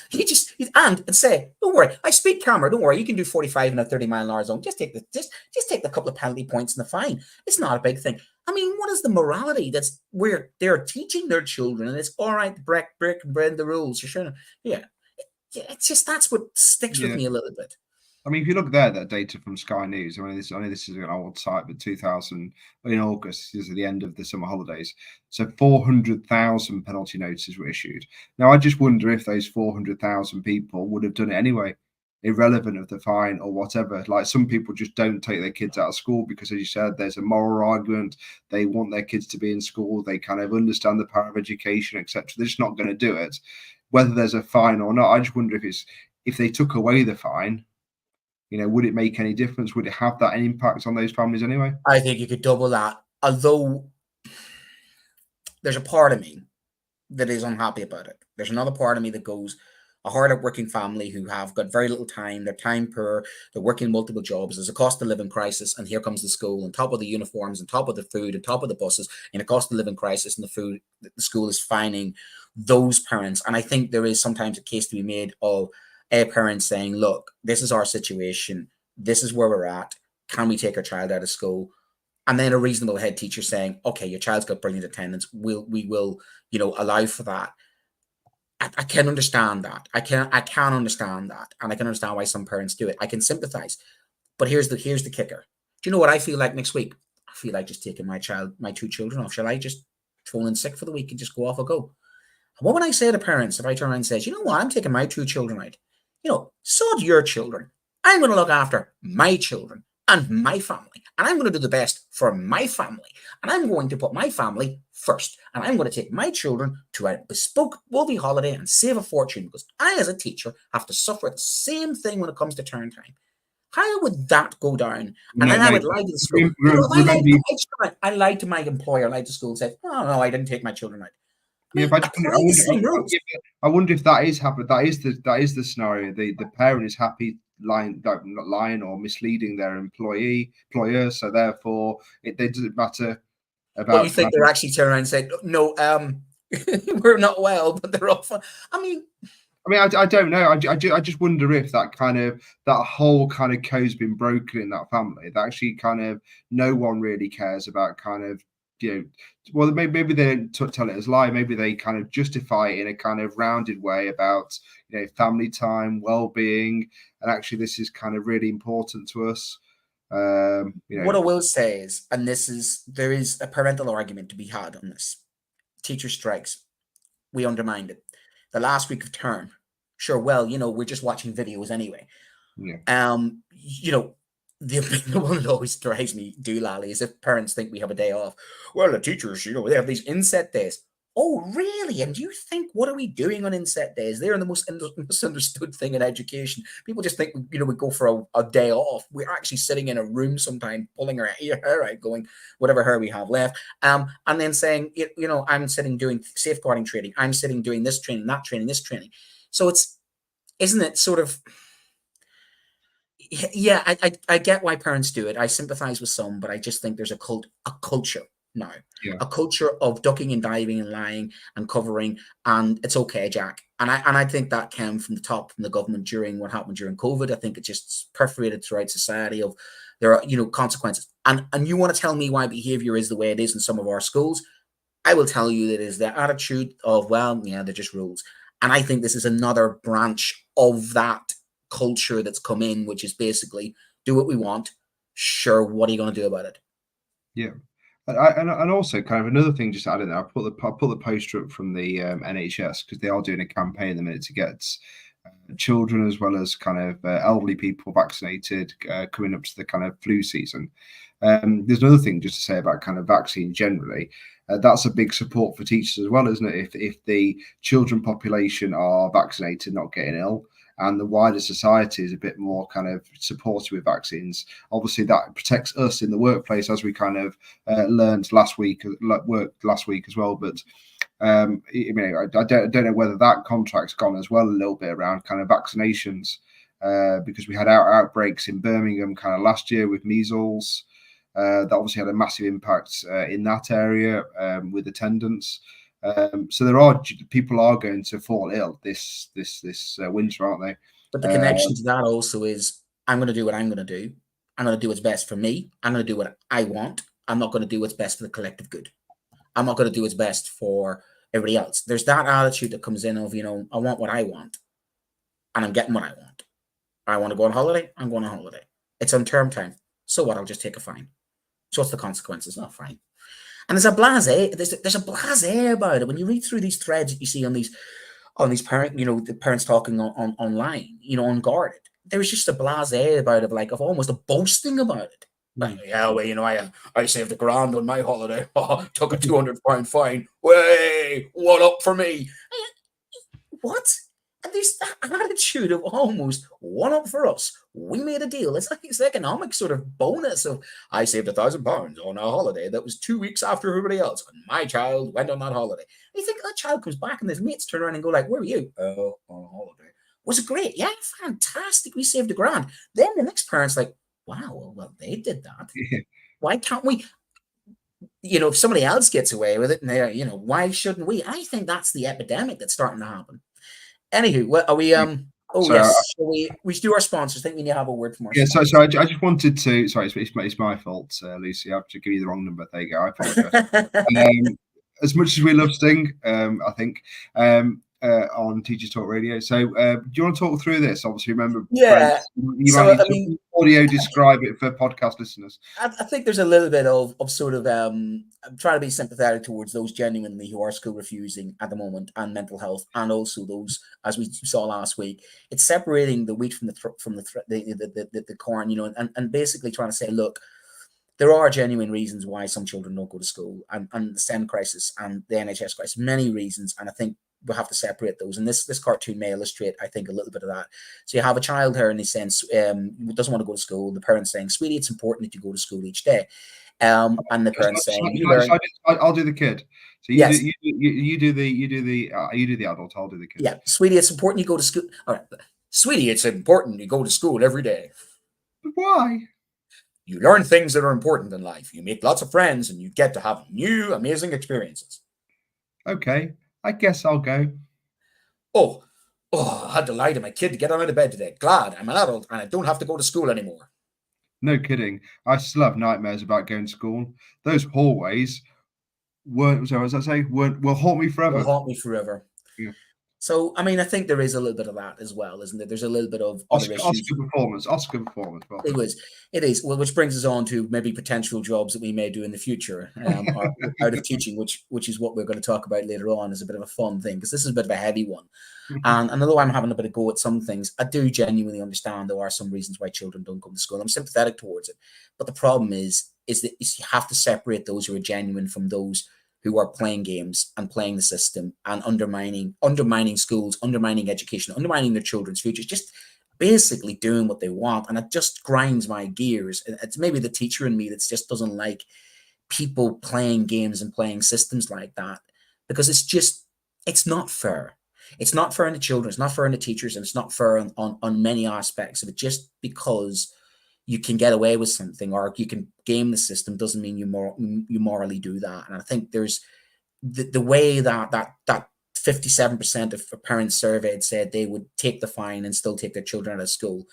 S6: And say, don't worry, I speed camera, don't worry, you can do 45 in a 30-mile-an-hour zone. Just take the couple of penalty points and the fine. It's not a big thing. I mean, what is the morality that's where they're teaching their children, and it's all right to break and bend the rules? You're sure, yeah. It's just that's what sticks with me a little bit.
S5: I mean, if you look there, that data from Sky News, I know this is an old site, but 2000 in August, this is the end of the summer holidays. So 400,000 penalty notices were issued. Now, I just wonder if those 400,000 people would have done it anyway, irrelevant of the fine or whatever. Like, some people just don't take their kids out of school because, as you said, there's a moral argument. They want their kids to be in school. They kind of understand the power of education, etc. They're just not going to do it, whether there's a fine or not. I just wonder if they took away the fine, would it make any difference? Would it have that impact on those families anyway?
S6: I think you could double that. Although there's a part of me that is unhappy about it. There's another part of me that goes, a hard-working family who have got very little time, they're time poor, they're working multiple jobs, there's a cost of living crisis, and here comes the school on top of the uniforms, on top of the food, on top of the buses, in a cost of living crisis, and the food, the school is fining those parents. And I think there is sometimes a case to be made of a parent saying, look, this is our situation, this is where we're at, can we take our child out of school? And then a reasonable head teacher saying, okay, your child's got brilliant attendance, we will allow for that. I can understand that. I can understand that, and I can understand why some parents do it. I can sympathize, but here's the kicker. Do you know what I feel like next week? I feel like just taking my two children off. Shall I just phone in sick for the week and just go off and go? And what would I say to parents if I turn around and say, you know what, I'm taking my two children out? Sod your children. I'm going to look after my children and my family, and I'm going to do the best for my family, and I'm going to put my family first, and I'm going to take my children to a bespoke movie holiday and save a fortune, because I, as a teacher, have to suffer the same thing when it comes to turn time. How would that go down? And then I would lie to the school. I lied to my employer, I lied to school and said, oh, no, I didn't take my children out.
S5: I wonder if that is happening. That is the scenario. The parent is happy not lying or misleading their employer. So therefore, it doesn't matter about.
S6: What, you think they're actually turning around and saying, no, we're not well, but they're off. I mean,
S5: I don't know. I just wonder if that whole kind of code's been broken in that family. That actually kind of no one really cares about kind of. Well, maybe they don't tell it as a lie. Maybe they kind of justify it in a kind of rounded way about, family time, well-being, and actually this is kind of really important to us.
S6: What I will say is, and there is a parental argument to be had on this. Teacher strikes, we undermined it. The last week of term, sure, well, we're just watching videos anyway.
S5: Yeah.
S6: The one that always drives me doolally is if parents think we have a day off. Well, the teachers, they have these inset days. Oh, really? And do you think, what are we doing on inset days? They're the most misunderstood thing in education. People just think, we go for a day off. We're actually sitting in a room sometime, pulling our hair out, going, whatever hair we have left. And then saying, I'm sitting doing safeguarding training. I'm sitting doing this training, that training, this training. So isn't it sort of... Yeah, I get why parents do it. I sympathize with some, but I just think there's a culture now, a culture of ducking and diving and lying and covering, and it's okay, Jack. And I think that came from the top, from the government during what happened during COVID. I think it just perforated throughout society of there are consequences. And you want to tell me why behavior is the way it is in some of our schools? I will tell you that it is the attitude of, well, yeah, they're just rules. And I think this is another branch of that culture that's come in, which is basically do what we want. Sure, what are you going to do about it?
S5: Yeah, and also kind of another thing. Just adding there, I put the poster up from the NHS because they are doing a campaign at the minute to get children as well as kind of elderly people vaccinated coming up to the kind of flu season. There's another thing just to say about kind of vaccine generally. That's a big support for teachers as well, isn't it? If the children population are vaccinated, not getting ill, and the wider society is a bit more kind of supportive with vaccines, obviously that protects us in the workplace, as we kind of learned last week as well. But I don't know whether that contract's gone as well a little bit around kind of vaccinations, because we had outbreaks in Birmingham kind of last year with measles. That obviously had a massive impact in that area with attendance. So there are people are going to fall ill this winter, aren't they?
S6: But the connection to that also is, I'm going to do what I'm going to do. I'm going to do what's best for me. I'm going to do what I want. I'm not going to do what's best for the collective good. I'm not going to do what's best for everybody else. There's that attitude that comes in of, I want what I want, and I'm getting what I want. I want to go on holiday. I'm going on holiday. It's on term time. So what? I'll just take a fine. So what's the consequences? Not fine. And there's a blasé. There's a blasé about it when you read through these threads that you see on these parents, the parents talking on online, unguarded. There's just a blasé about it, like of almost a boasting about it. Like, yeah, well, I saved £1,000 on my holiday. Took a £200 fine. Way, what up for me? What? And there's that attitude of almost one up for us. We made a deal. It's like it's economic sort of bonus of I saved £1,000 on a holiday that was 2 weeks after everybody else, and my child went on that holiday. And you think that child comes back and his mates turn around and go like, "Where were you?" "Oh, on a holiday." "Was it great?" "Yeah, fantastic. We saved £1,000." Then the next parent's like, "Wow, well, they did that. Why can't we?" If somebody else gets away with it, and they, why shouldn't we? I think that's the epidemic that's starting to happen. Anywho, what are we? Yes, we should do our sponsors. I think we need to have a word from our sponsors.
S5: So I just wanted to. Sorry, it's my fault, Lucy. I have to give you the wrong number. There you go. I apologize. As much as we love Sting, I think on Teacher Talk Radio. So do you want to talk through this? Obviously, remember,
S6: yeah.
S5: Audio describe it for podcast listeners.
S6: I think there's a little bit of sort of I'm trying to be sympathetic towards those genuinely who are school refusing at the moment, and mental health, and also those, as we saw last week, it's separating the wheat from the corn, and basically trying to say, look, there are genuine reasons why some children don't go to school, and the STEM crisis and the NHS crisis, many reasons, and I think we'll have to separate those. And this cartoon may illustrate, I think, a little bit of that. So you have a child here, and he says, doesn't want to go to school. The parents saying, "Sweetie, it's important that you go to school each day." And the parents saying,
S5: I'll do the kid. So you do the adult. I'll do the kid.
S6: Yeah, "Sweetie, it's important you go to school." All right, "Sweetie, it's important you go to school every day."
S5: But why?
S6: "You learn things that are important in life. You make lots of friends, and you get to have new, amazing experiences."
S5: Okay, I guess I'll go.
S6: Oh, I had to lie to my kid to get him out of bed today. Glad I'm an adult and I don't have to go to school anymore.
S5: No kidding. I still have nightmares about going to school. Those hallways will haunt me forever.
S6: Will haunt me forever.
S5: Yeah.
S6: So, I mean, I think there is a little bit of that as well, isn't there? There's a little bit of other issues.
S5: Oscar performance. Well,
S6: it is. Well, which brings us on to maybe potential jobs that we may do in the future out of teaching, which is what we're going to talk about later on as a bit of a fun thing, because this is a bit of a heavy one. And although I'm having a bit of go at some things, I do genuinely understand there are some reasons why children don't come to school. I'm sympathetic towards it. But the problem is that you have to separate those who are genuine from those who are playing games and playing the system and undermining schools, undermining education, undermining their children's futures, just basically doing what they want. And it just grinds my gears. It's maybe the teacher in me that just doesn't like people playing games and playing systems like that, because it's not fair. It's not fair on the children, it's not fair on the teachers, and it's not fair on many aspects of it. Just because you can get away with something or you can game the system doesn't mean you morally do that. And I think there's the way that 57% of parents surveyed said they would take the fine and still take their children out of school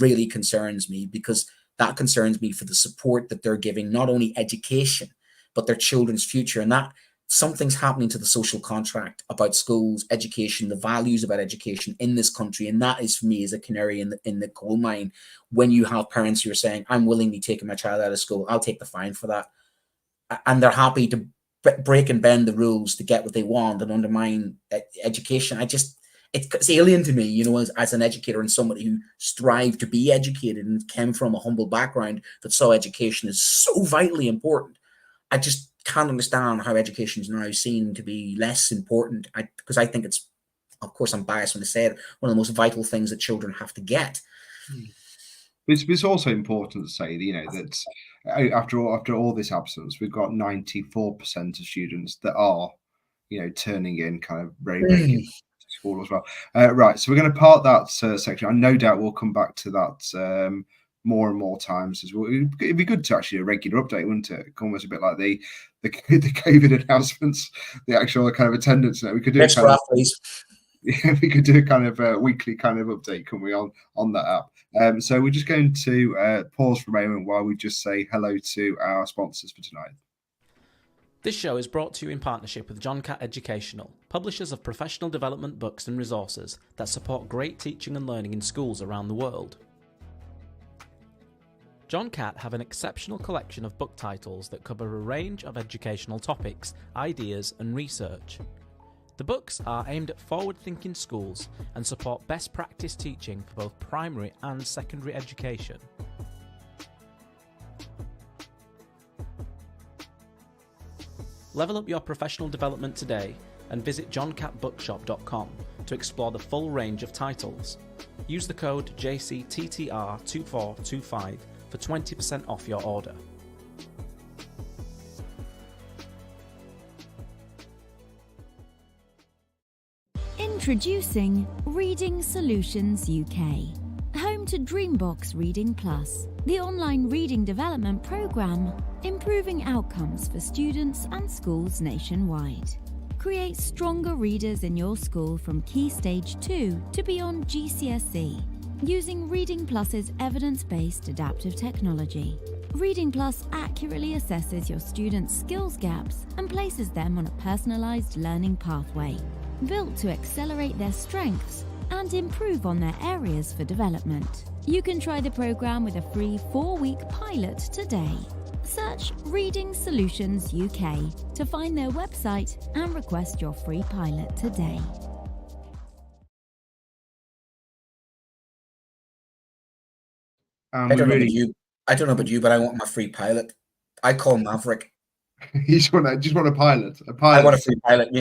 S6: really concerns me, because that concerns me for the support that they're giving, not only education, but their children's future. And that something's happening to the social contract about schools, education, the values about education in this country. And that is, for me, as a canary in the coal mine, when you have parents who are saying, I'm willingly taking my child out of school, I'll take the fine for that. And they're happy to break and bend the rules to get what they want and undermine education. It's alien to me, as an educator and somebody who strived to be educated and came from a humble background that saw education as so vitally important. I just can't understand how education is now seen to be less important, because I think it's, of course I'm biased when I say it, one of the most vital things that children have to get.
S5: It's also important to say, that after all this absence, we've got 94% of students that are, turning in kind of very regularly to school as well. Right, so we're going to part that section. I no doubt we'll come back to that more and more times as well. It'd be good to actually a regular update, wouldn't it? Almost a bit like the COVID announcements, the actual kind of attendance. We could do
S6: Next graph, please.
S5: Yeah, we could do a kind of weekly kind of update, couldn't we, on that app? So we're just going to pause for a moment while we just say hello to our sponsors for tonight.
S7: This show is brought to you in partnership with John Catt Educational, publishers of professional development books and resources that support great teaching and learning in schools around the world. John Catt have an exceptional collection of book titles that cover a range of educational topics, ideas and research. The books are aimed at forward-thinking schools and support best practice teaching for both primary and secondary education. Level up your professional development today and visit johncattbookshop.com to explore the full range of titles. Use the code JCTTR2425 for 20% off your order.
S8: Introducing Reading Solutions UK, home to Dreambox Reading Plus, the online reading development programme, improving outcomes for students and schools nationwide. Create stronger readers in your school from Key Stage 2 to beyond GCSE, using Reading Plus's evidence-based adaptive technology. Reading Plus accurately assesses your students' skills gaps and places them on a personalised learning pathway, built to accelerate their strengths and improve on their areas for development. You can try the programme with a free 4-week pilot today. Search Reading Solutions UK to find their website and request your free pilot today.
S6: I don't know about you, but I want my free pilot. I call Maverick.
S5: You just want a pilot.
S6: I want a free pilot.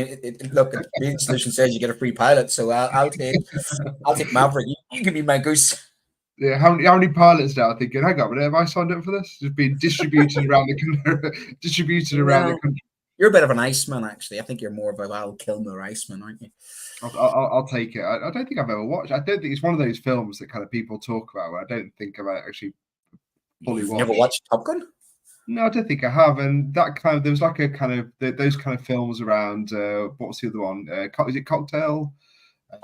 S6: Look, Reading Solution says you get a free pilot, so I'll take Maverick. You can be my goose.
S5: Yeah, how many pilots now? Thinking, hang on a minute, have I signed up for this? Just being distributed around the country. The country.
S6: You're a bit of an Iceman, actually. I think you're more of a Val Kilmer Iceman, aren't you?
S5: I'll take it. I don't think I've ever watched. I don't think it's one of those films that kind of people talk about. Where I don't think I've actually fully watched.
S6: Never watched Top Gun?
S5: No, I don't think I have. And that kind of, there was like a kind of those kind of films around. What was the other one? Is it Cocktail?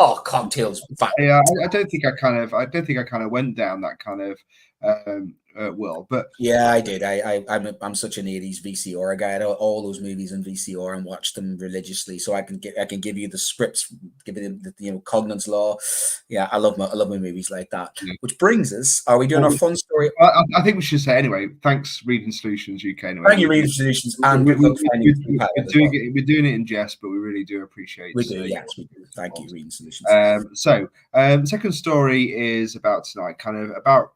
S6: Oh, Cocktails.
S5: Yeah, I don't think I kind of went down that kind of world. But
S6: yeah, I did. I'm such an 80s VCR guy. I had all those movies in VCR and watched them religiously, so I can give you the scripts, give you the Cognan's Law. Yeah, I love my movies like that. Yeah. Which brings us, are we doing our fun story?
S5: I think we should say anyway. Thanks, Reading Solutions UK. Anyway.
S6: Thank you, Reading Solutions, and we're doing
S5: it in jest, but we really do appreciate.
S6: We do, yes, we do. Thank you, Reading Solutions.
S5: Second story is about tonight, kind of about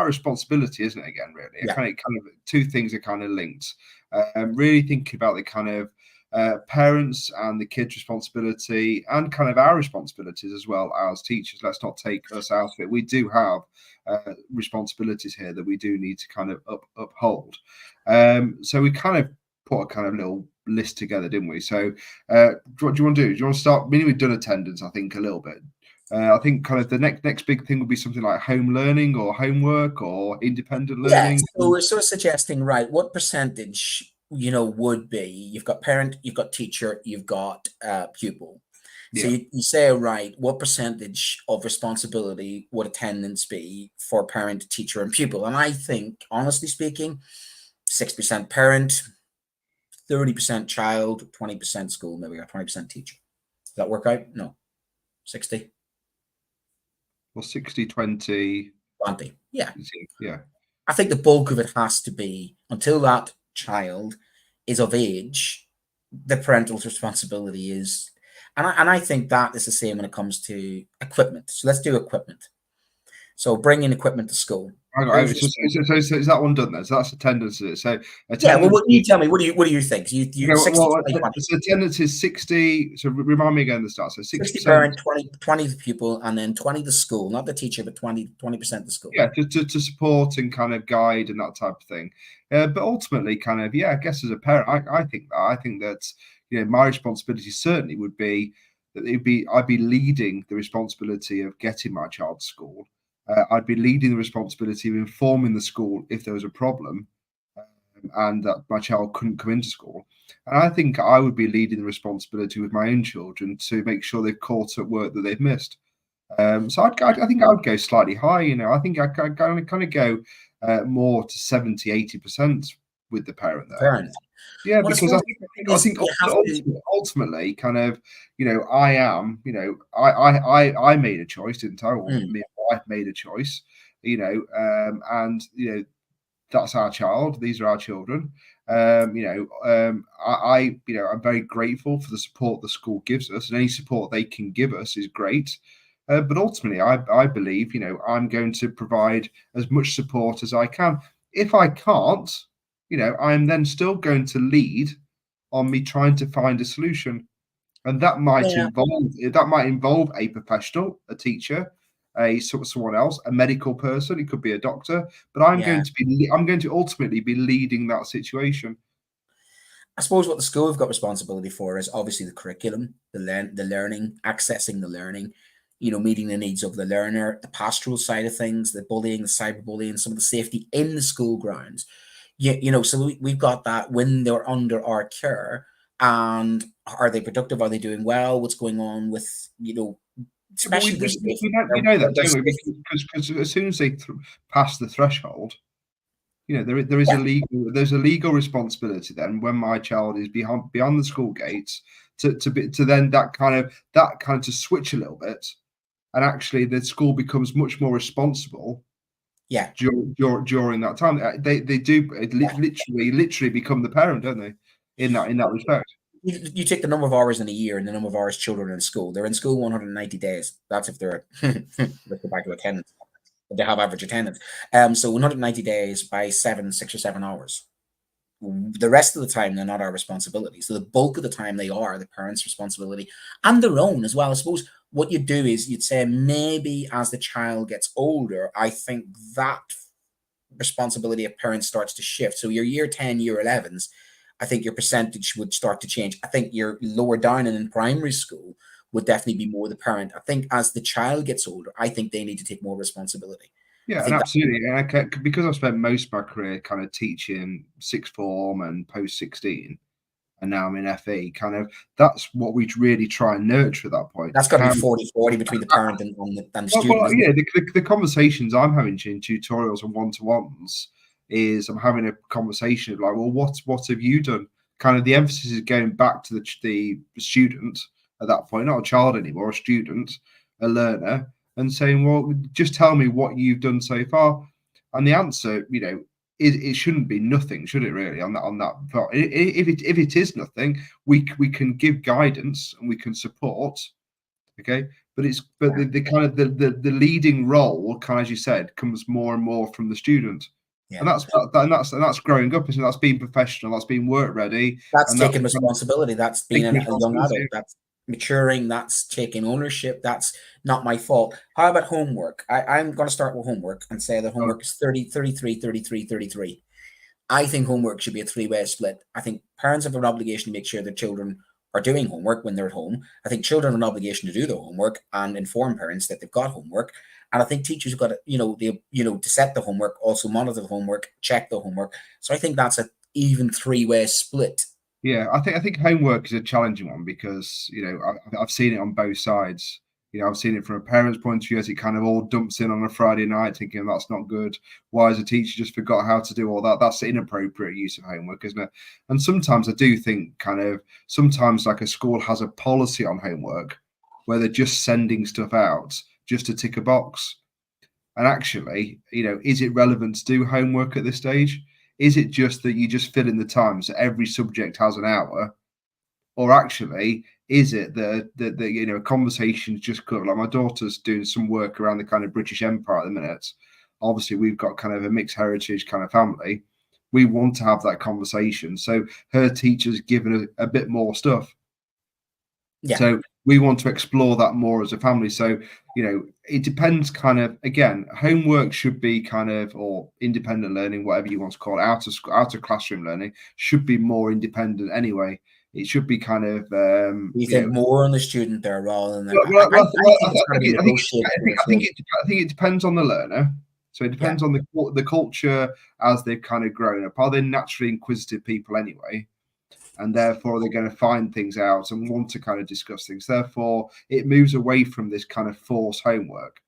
S5: responsibility, isn't it? Again, really, yeah. kind of two things are kind of linked. Really thinking about the kind of parents and the kids' responsibility, and kind of our responsibilities as well as teachers. Let's not take us out of it. We do have responsibilities here that we do need to kind of uphold. So we kind of put a kind of little list together, didn't we? So what do you want to do? Do you want to start? Meaning we've done attendance, I think, a little bit. I think kind of the next big thing would be something like home learning or homework or independent learning.
S6: Yeah, so we're sort of suggesting, right, what percentage, would be, you've got parent, you've got teacher, you've got pupil. So you say, right, what percentage of responsibility would attendance be for parent, teacher, and pupil? And I think, honestly speaking, 6% parent, 30% child, 20% school, maybe 20% teacher. Does that work out? No. 60?
S5: Well, 60, 20.
S6: 20, yeah.
S5: Yeah.
S6: I think the bulk of it has to be, until that child is of age, the parental responsibility is, and I think that is the same when it comes to equipment. So let's do equipment. So bringing equipment to school.
S5: So is that one done then? So that's attendance. So attendance,
S6: yeah. Well, what you tell me? What do you think? So
S5: 60, attendance is 60. So remind me again the start. So
S6: 60 parent, 20 the pupil, and then 20 the school, not the teacher, but 20% the school.
S5: Yeah, to support and kind of guide and that type of thing. But ultimately, kind of, I guess as a parent, I think that my responsibility certainly would be that I'd be leading the responsibility of getting my child to school. I'd be leading the responsibility of informing the school if there was a problem, and that my child couldn't come into school. And I think I would be leading the responsibility with my own children to make sure they've caught up work that they've missed. So I think I would go slightly high. I think I kind of go more to 70-80% with the parent there.
S6: Parent.
S5: Yeah,
S6: Well,
S5: because I think ultimately, kind of, I am, I made a choice, didn't I? Or me and my wife made a choice, and that's our child. These are our children. I'm very grateful for the support the school gives us, and any support they can give us is great. But ultimately, I believe, I'm going to provide as much support as I can. If I can't, I'm then still going to lead on me trying to find a solution, and that might involve a professional, a teacher, someone else, a medical person. It could be a doctor, but I'm going to ultimately be leading that situation.
S6: I suppose what the school have got responsibility for is obviously the curriculum, the learning, accessing the learning, meeting the needs of the learner, the pastoral side of things, the bullying, the cyberbullying, some of the safety in the school grounds. So we've got that when they're under our care, and are they productive? Are they doing well? What's going on with, especially
S5: we know that, don't we? Because as soon as they pass the threshold, there is there's a legal responsibility then when my child is beyond the school gates to then that kind of to switch a little bit, and actually the school becomes much more responsible.
S6: Yeah.
S5: During that time, they do literally become the parent, don't they? In that respect.
S6: You take the number of hours in a year and the number of hours children are in school. They're in school 190 days. That's if they're let's go back to attendance. If they have average attendance. So 190 days by 6 or 7 hours. The rest of the time, they're not our responsibility. So the bulk of the time, they are the parents' responsibility and their own as well. I suppose what you'd do is you'd say maybe as the child gets older, I think that responsibility of parents starts to shift. So your year 10, year 11s, I think your percentage would start to change. I think you're lower down and in primary school would definitely be more the parent. I think as the child gets older, I think they need to take more responsibility.
S5: Yeah, and absolutely. And because I've spent most of my career kind of teaching sixth form and post 16, and now I'm in FE, that's what we really try and nurture at that point.
S6: That's got to be 40-40 between the parent and the student.
S5: Well, yeah, the conversations I'm having in tutorials and one-to-ones is I'm having a conversation of like, well, what have you done? Kind of the emphasis is going back to the student at that point, not a child anymore, a student, a learner, and saying, well, just tell me what you've done so far. And the answer, it shouldn't be nothing, should it really? On that, if it is nothing, we can give guidance and we can support. Okay, but the kind of the leading role, kind of as you said, comes more and more from the student. Yeah. And that's growing up, isn't it? That's being professional. That's being work ready.
S6: That's taking responsibility. That's being a young adult. That's maturing. That's taking ownership. That's not my fault. How about homework? I'm going to start with homework and say that homework is 30, 33, 33, 33. I think homework should be a three-way split. I think parents have an obligation to make sure their children are doing homework when they're at home. I think children have an obligation to do their homework and inform parents that they've got homework. And I think teachers have got to, to set the homework, also monitor the homework, check the homework. So I think that's an even three-way split.
S5: Yeah, I think homework is a challenging one because I've seen it on both sides. I've seen it from a parent's point of view as it kind of all dumps in on a Friday night, thinking that's not good. Why has a teacher just forgot how to do all that? That's inappropriate use of homework, isn't it? And sometimes I do think sometimes like a school has a policy on homework where they're just sending stuff out just to tick a box. And actually, is it relevant to do homework at this stage? Is it just that you just fill in the time so every subject has an hour? Or actually, is it the conversations just covered? Like my daughter's doing some work around the kind of British Empire at the minute. Obviously, we've got kind of a mixed heritage kind of family. We want to have that conversation. So her teacher's given her a bit more stuff. Yeah. So we want to explore that more as a family. So, it depends kind of, again, homework should be kind of, or independent learning, whatever you want to call it, out of classroom learning should be more independent anyway. It should be kind of
S6: you think more on the student there rather than
S5: well,
S6: I think it's got to be negotiated.
S5: I think it depends on the learner. So it depends on the culture as they've kind of grown up. Are they naturally inquisitive people anyway? And therefore they're going to find things out and want to kind of discuss things. Therefore, it moves away from this kind of forced homework.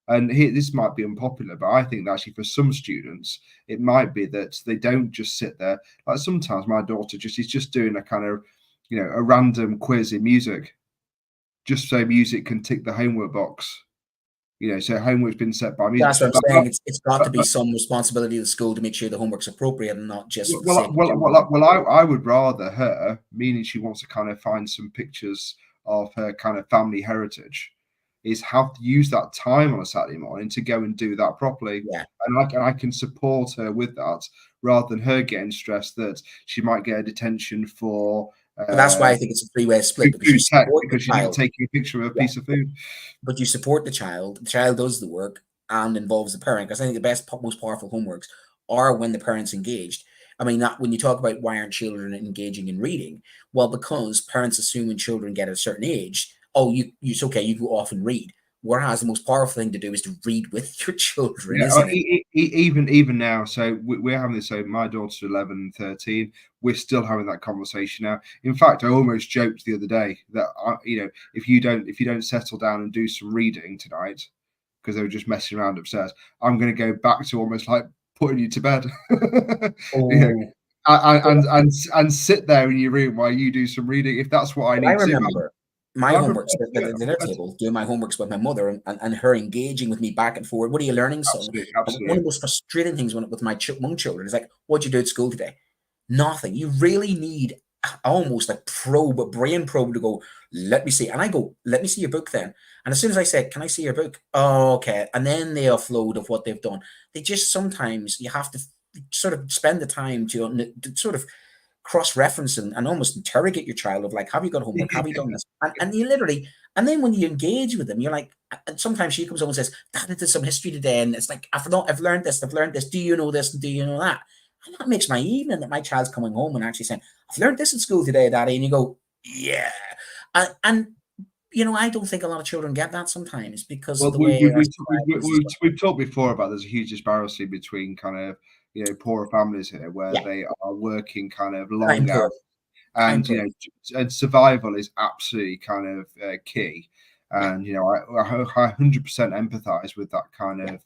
S5: And here, this might be unpopular, but I think that actually for some students, it might be that they don't just sit there. Like sometimes my daughter is just doing a kind of, a random quiz in music, just so music can tick the homework box. So homework's been set by music.
S6: That's what I'm saying. It's got to be some responsibility of the school to make sure the homework's appropriate and not just.
S5: I would rather her, meaning she wants to kind of find some pictures of her kind of family heritage, is have to use that time on a Saturday morning to go and do that properly.
S6: Yeah.
S5: And I can support her with that rather than her getting stressed that she might get a detention for.
S6: But that's why I think it's a three-way split, because
S5: she's not taking a picture of a piece of food.
S6: But you support the child does the work and involves the parent, because I think the most powerful homeworks are when the parent's engaged. I mean, not when you talk about why aren't children engaging in reading? Well, because parents assume when children get a certain age, it's okay, you go off and read. Whereas the most powerful thing to do is to read with your children, isn't it?
S5: Even now, so we're having this. So my daughter's 11 and 13. We're still having that conversation now. In fact, I almost joked the other day that if you don't settle down and do some reading tonight, because they were just messing around upstairs, I'm going to go back to almost like putting you to bed. And sit there in your room while you do some reading, if that's what I need.
S6: I remember my homeworks at the dinner table, doing my homeworks with my mother and her engaging with me back and forward. What are you learning, son?
S5: Absolutely.
S6: One of the most frustrating things with my young children is like, what'd you do at school today? Nothing. You really need almost a brain probe to go, let me see. And I go, let me see your book then. And as soon as I say, can I see your book? Oh, okay. And then they offload of what they've done. They just, sometimes you have to sort of spend the time to sort of cross-reference and almost interrogate your child of like, have you got homework? Have you done this? And you literally, and then when you engage with them, you're like, and sometimes she comes home and says, Dad, I did some history today. And it's like, I've learned this. Do you know this? And do you know that? And that makes my evening, that my child's coming home and actually saying, I've learned this at school today, Daddy. And you go, yeah. And I don't think a lot of children get that sometimes because of the way
S5: we've talked before about there's a huge disparity between kind of poorer families here where they are working kind of long hours, and and survival is absolutely kind of key. And I 100% empathize with that kind of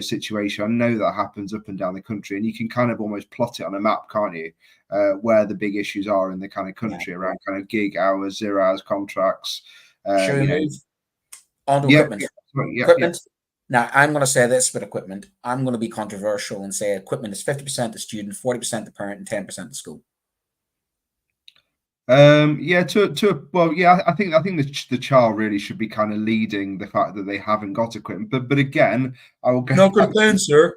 S5: situation. I know that happens up and down the country, and you can kind of almost plot it on a map, can't you? Where the big issues are in the kind of country around kind of gig hours, 0 hours contracts.
S6: On to equipment. Equipment. Now, I'm going to say this with equipment. I'm going to be controversial and say equipment is 50% the student, 40% the parent, and 10% the school.
S5: I think the child really should be kind of leading the fact that they haven't got equipment. But again, I will go.
S6: Not good pen, sir.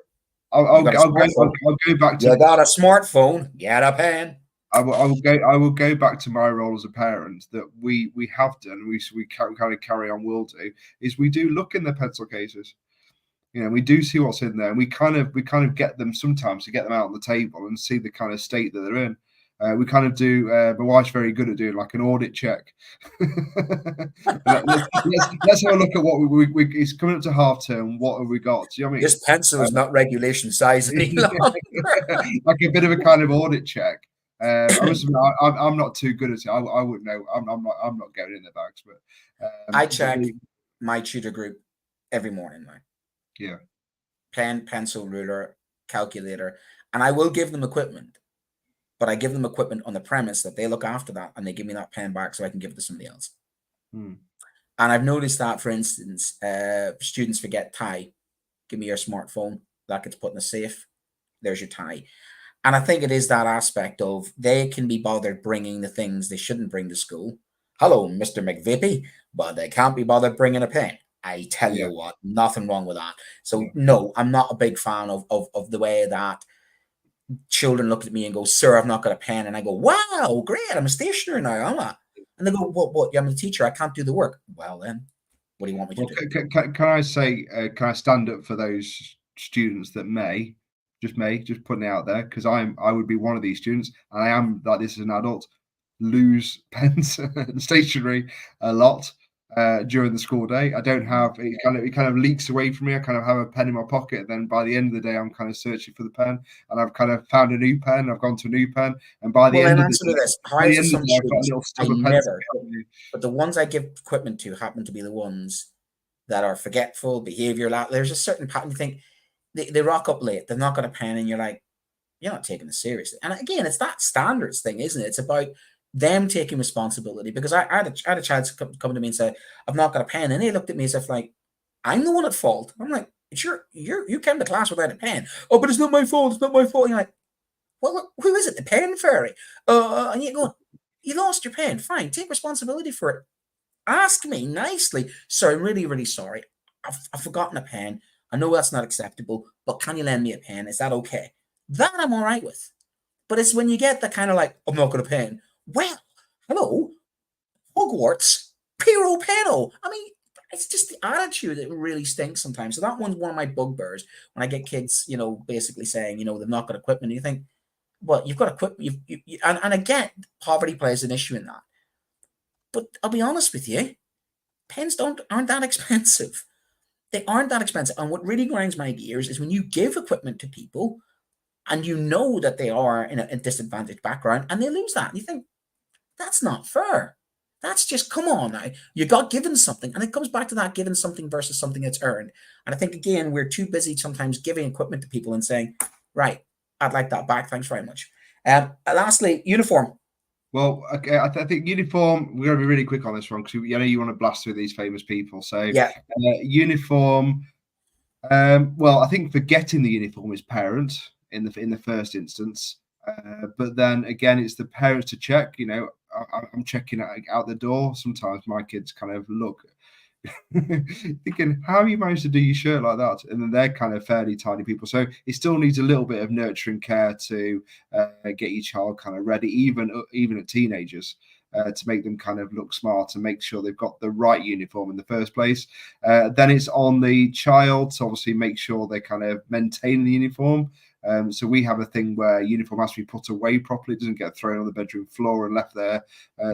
S5: I'll go back to.
S6: You got a smartphone. Get a pen.
S5: I will go back to my role as a parent that we have done. We kind of carry on. Will do is we do look in the pencil cases. We do see what's in there, and we kind of get them sometimes to get them out on the table and see the kind of state that they're in. We kind of do. My wife's very good at doing like an audit check. let's have a look at what we it's coming up to half term. What have we got? Do you know what I mean?
S6: This pencil is not regulation size any longer.
S5: Like a bit of a kind of audit check. I'm not too good at it. I wouldn't know. I'm not going in the bags, but
S6: I check my tutor group every morning now.
S5: Yeah.
S6: Pen, pencil, ruler, calculator, and I will give them equipment. But I give them equipment on the premise that they look after that and they give me that pen back so I can give it to somebody else. And I've noticed that, for instance, students forget tie. Give me your smartphone. That gets put in a safe. There's your tie. And I think it is that aspect of they can be bothered bringing the things they shouldn't bring to school. Hello, Mr. McVippy, but they can't be bothered bringing a pen. I tell you what, nothing wrong with that. So, no, I'm not a big fan of the way that children look at me and go, sir, I've not got a pen. And I go, wow, great. I'm a stationer now, am I? And they go, what? Yeah, I'm the teacher. I can't do the work. Well, then, what do you want me to do?
S5: Can I say, can I stand up for those students that just putting it out there, because I would be one of these students, and I am like this as an adult. lose pens and stationery a lot during the school day. I don't have it. Kind of leaks away from me. I kind of have a pen in my pocket, and then by the end of the day, I'm kind of searching for the pen, and I've kind of found a new pen. I've gone to a new pen, and by the
S6: Well,
S5: end
S6: in
S5: of the
S6: answer to
S5: day,
S6: this, how is some
S5: I've got a
S6: students?
S5: little
S6: I
S5: stub of pencil.
S6: never, but the ones I give equipment to happen to be the ones that are forgetful, behavior. There's a certain pattern. You think they rock up late, they've not got a pen, and you're like, you're not taking this seriously. And again, it's that standards thing, isn't it? It's about them taking responsibility. Because I had a child come to me and say, I've not got a pen. And they looked at me as if like, I'm the one at fault. I'm like, you came to class without a pen. Oh, but it's not my fault. It's not my fault. And you're like, well, who is it? The pen fairy? And you go, you lost your pen. Fine. Take responsibility for it. Ask me nicely. Sir, I'm really, really sorry. I've forgotten a pen. I know that's not acceptable, but can you lend me a pen? Is that okay? That I'm all right with. But it's when you get the kind of like, I'm not going to pen. Well, hello, Hogwarts, Piro Peno. I mean, it's just the attitude that really stinks sometimes. So that one's one of my bugbears when I get kids, basically saying, they've not got equipment. And you think, well, you've got equipment. And again, poverty plays an issue in that. But I'll be honest with you, pens aren't that expensive. They aren't that expensive. And what really grinds my gears is when you give equipment to people and you know that they are in a disadvantaged background and they lose that. And you think, that's not fair. That's just, come on now. You got given something. And it comes back to that given something versus something that's earned. And I think, again, we're too busy sometimes giving equipment to people and saying, right, I'd like that back. Thanks very much. Lastly, uniform.
S5: Well, okay, I think uniform, we're going to be really quick on this one because you want to blast through these famous people. So,
S6: yeah,
S5: uniform. Well, I think forgetting the uniform is parents in the first instance. But then again, it's the parents to check. I'm checking out the door. Sometimes my kids kind of look thinking, how have you managed to do your shirt like that? And then they're kind of fairly tiny people. So it still needs a little bit of nurturing care to get your child kind of ready, even at teenagers. To make them kind of look smart and make sure they've got the right uniform in the first place. Then it's on the child to obviously make sure they kind of maintain the uniform. So we have a thing where uniform has to be put away properly. It doesn't get thrown on the bedroom floor and left there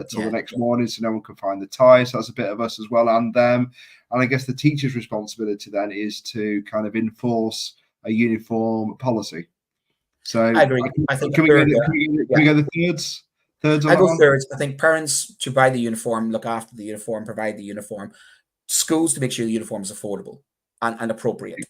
S5: till the next morning, so no one can find the tie. So that's a bit of us as well and them. And I guess the teacher's responsibility then is to kind of enforce a uniform policy. So
S6: I agree. I think
S5: can we go the thirds?
S6: I go thirds. I think parents to buy the uniform, look after the uniform, provide the uniform. Schools to make sure the uniform is affordable and appropriate.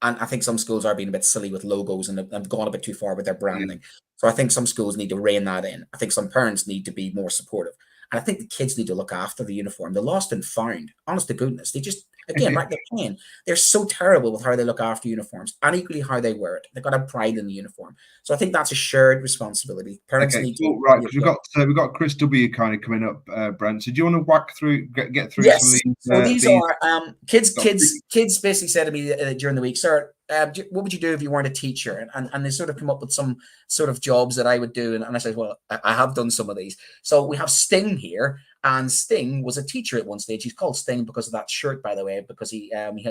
S6: And I think some schools are being a bit silly with logos and have gone a bit too far with their branding. So I think some schools need to rein that in. I think some parents need to be more supportive. And I think the kids need to look after the uniform. They're lost and found. Honest to goodness. They just, again, right, they're playing. They're so terrible with how they look after uniforms and equally how they wear it. They've got a pride in the uniform. So I think that's a shared responsibility. Parents need to.
S5: Right, because we've got Chris W kind of coming up, Brent. So do you want to whack through, get through
S6: yes.
S5: some of these?
S6: So these are kids basically said to me during the week, sir, what would you do if you weren't a teacher? And they sort of come up with some sort of jobs that I would do. And I said, well, I have done some of these. So we have Sting here. And Sting was a teacher at one stage. He's called Sting because of that shirt, by the way, because he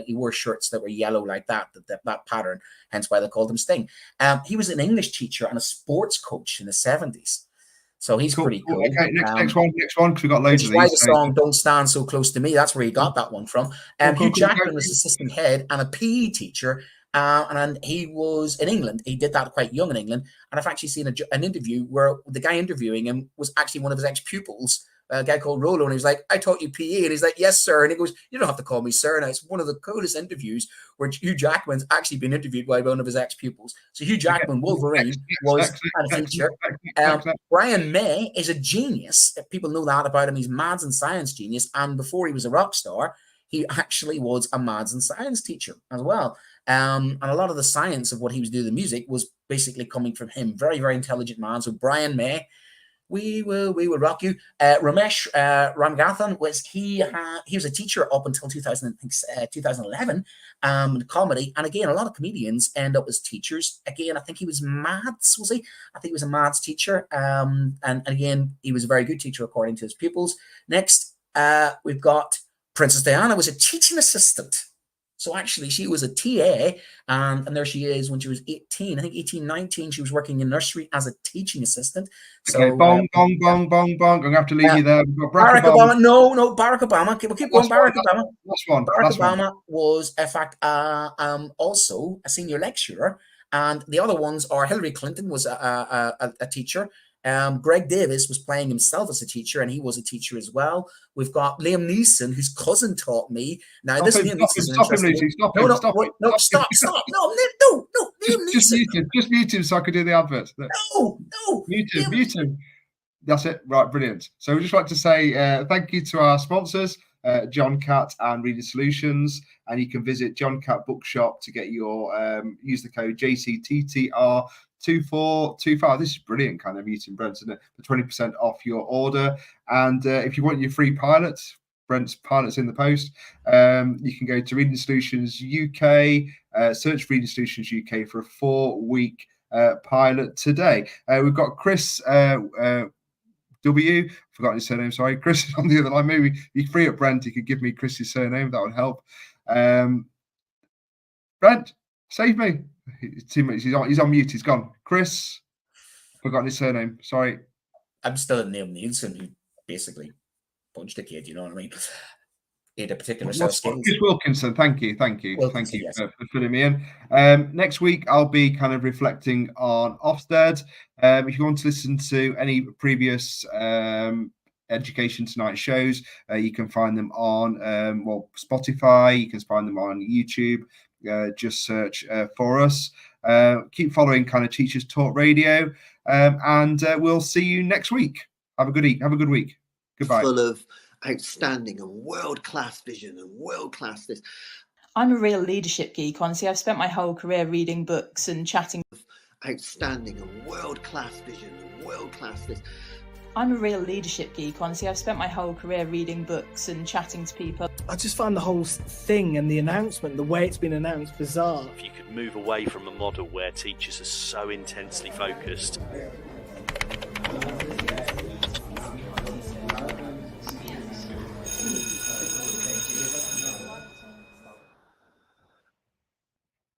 S6: wore shirts that were yellow like that pattern, hence why they called him Sting. He was an English teacher and a sports coach in the 70s. So he's pretty cool.
S5: Okay, next one, because we've got loads of these.
S6: Why the song "Don't Stand So Close to Me"? That's where he got that one from. Hugh Jackman was assistant head and a PE teacher, and he was in England. He did that quite young in England, and I've actually seen an interview where the guy interviewing him was actually one of his ex-pupils. A guy called Rolo, and he was like, I taught you PE. And he's like, yes, sir. And he goes, you don't have to call me sir. And it's one of the coolest interviews where Hugh Jackman's actually been interviewed by one of his ex-pupils. So Hugh Jackman, Wolverine, was a teacher. Brian May is a genius. People know that about him. He's maths and science genius. And before he was a rock star, he actually was a maths and science teacher as well. And a lot of the science of what he was doing, the music, was basically coming from him. Very, very intelligent man. So Brian May, we will rock you. Ramesh Ramgathan was he was a teacher up until 2011 in comedy. And again, a lot of comedians end up as teachers. Again, I think he was maths, was he? I think he was a maths teacher. And again, he was a very good teacher according to his pupils. Next, we've got Princess Diana was a teaching assistant. So actually, she was a TA, and there she is when she was 18. I think 18, 19, she was working in nursery as a teaching assistant.
S5: Okay,
S6: So,
S5: bong. I'm going to have to leave you there. We've got
S6: Barack Obama. No, Barack Obama. We'll keep going. Barack Obama. Barack Obama was, in fact, also a senior lecturer. And the other ones are Hillary Clinton was a teacher. Greg Davis was playing himself as a teacher, and he was a teacher as well. We've got Liam Neeson, whose cousin taught me. Now, this Liam Neeson is interesting. Stop. No, Liam Neeson.
S5: Just mute him so I can do the advert.
S6: No.
S5: Mute him. That's it. Right, brilliant. So we'd just like to say thank you to our sponsors, John Catt and Reading Solutions, and you can visit John Catt Bookshop to get your use the code JCTTR2425. This is brilliant, kind of muting Brent, isn't it? For 20% off your order. And if you want your free pilots, Brent's pilots in the post, you can go to Reading Solutions UK, search Reading Solutions UK for a 4-week pilot today. We've got Chris W. Forgotten his surname. Sorry, Chris is on the other line. Maybe you free up Brent. You could give me Chris's surname. That would help. Brent, save me. He's on mute. He's gone. Chris, forgotten his surname. Sorry.
S6: I'm still at Liam Neeson, who basically punched a kid. You know what I mean? In a particular set of skills.
S5: Chris Wilkinson, thank you
S6: Yes.
S5: for filling me in. Next week I'll be kind of reflecting on Ofsted. If you want to listen to any previous Education Tonight shows, you can find them on Spotify. You can find them on YouTube. Just search for us. Keep following kind of Teachers Talk Radio, and we'll see you next week. Have a good week. Goodbye.
S1: Full of outstanding and world-class vision and world-class this.
S2: I'm a real leadership geek, honestly. I've spent my whole career reading books and chatting.
S1: Outstanding and world-class vision and world-class this.
S2: I'm a real leadership geek, honestly. I've spent my whole career reading books and chatting to people.
S3: I just find the whole thing and the announcement, the way it's been announced, bizarre.
S4: If you could move away from a model where teachers are so intensely focused.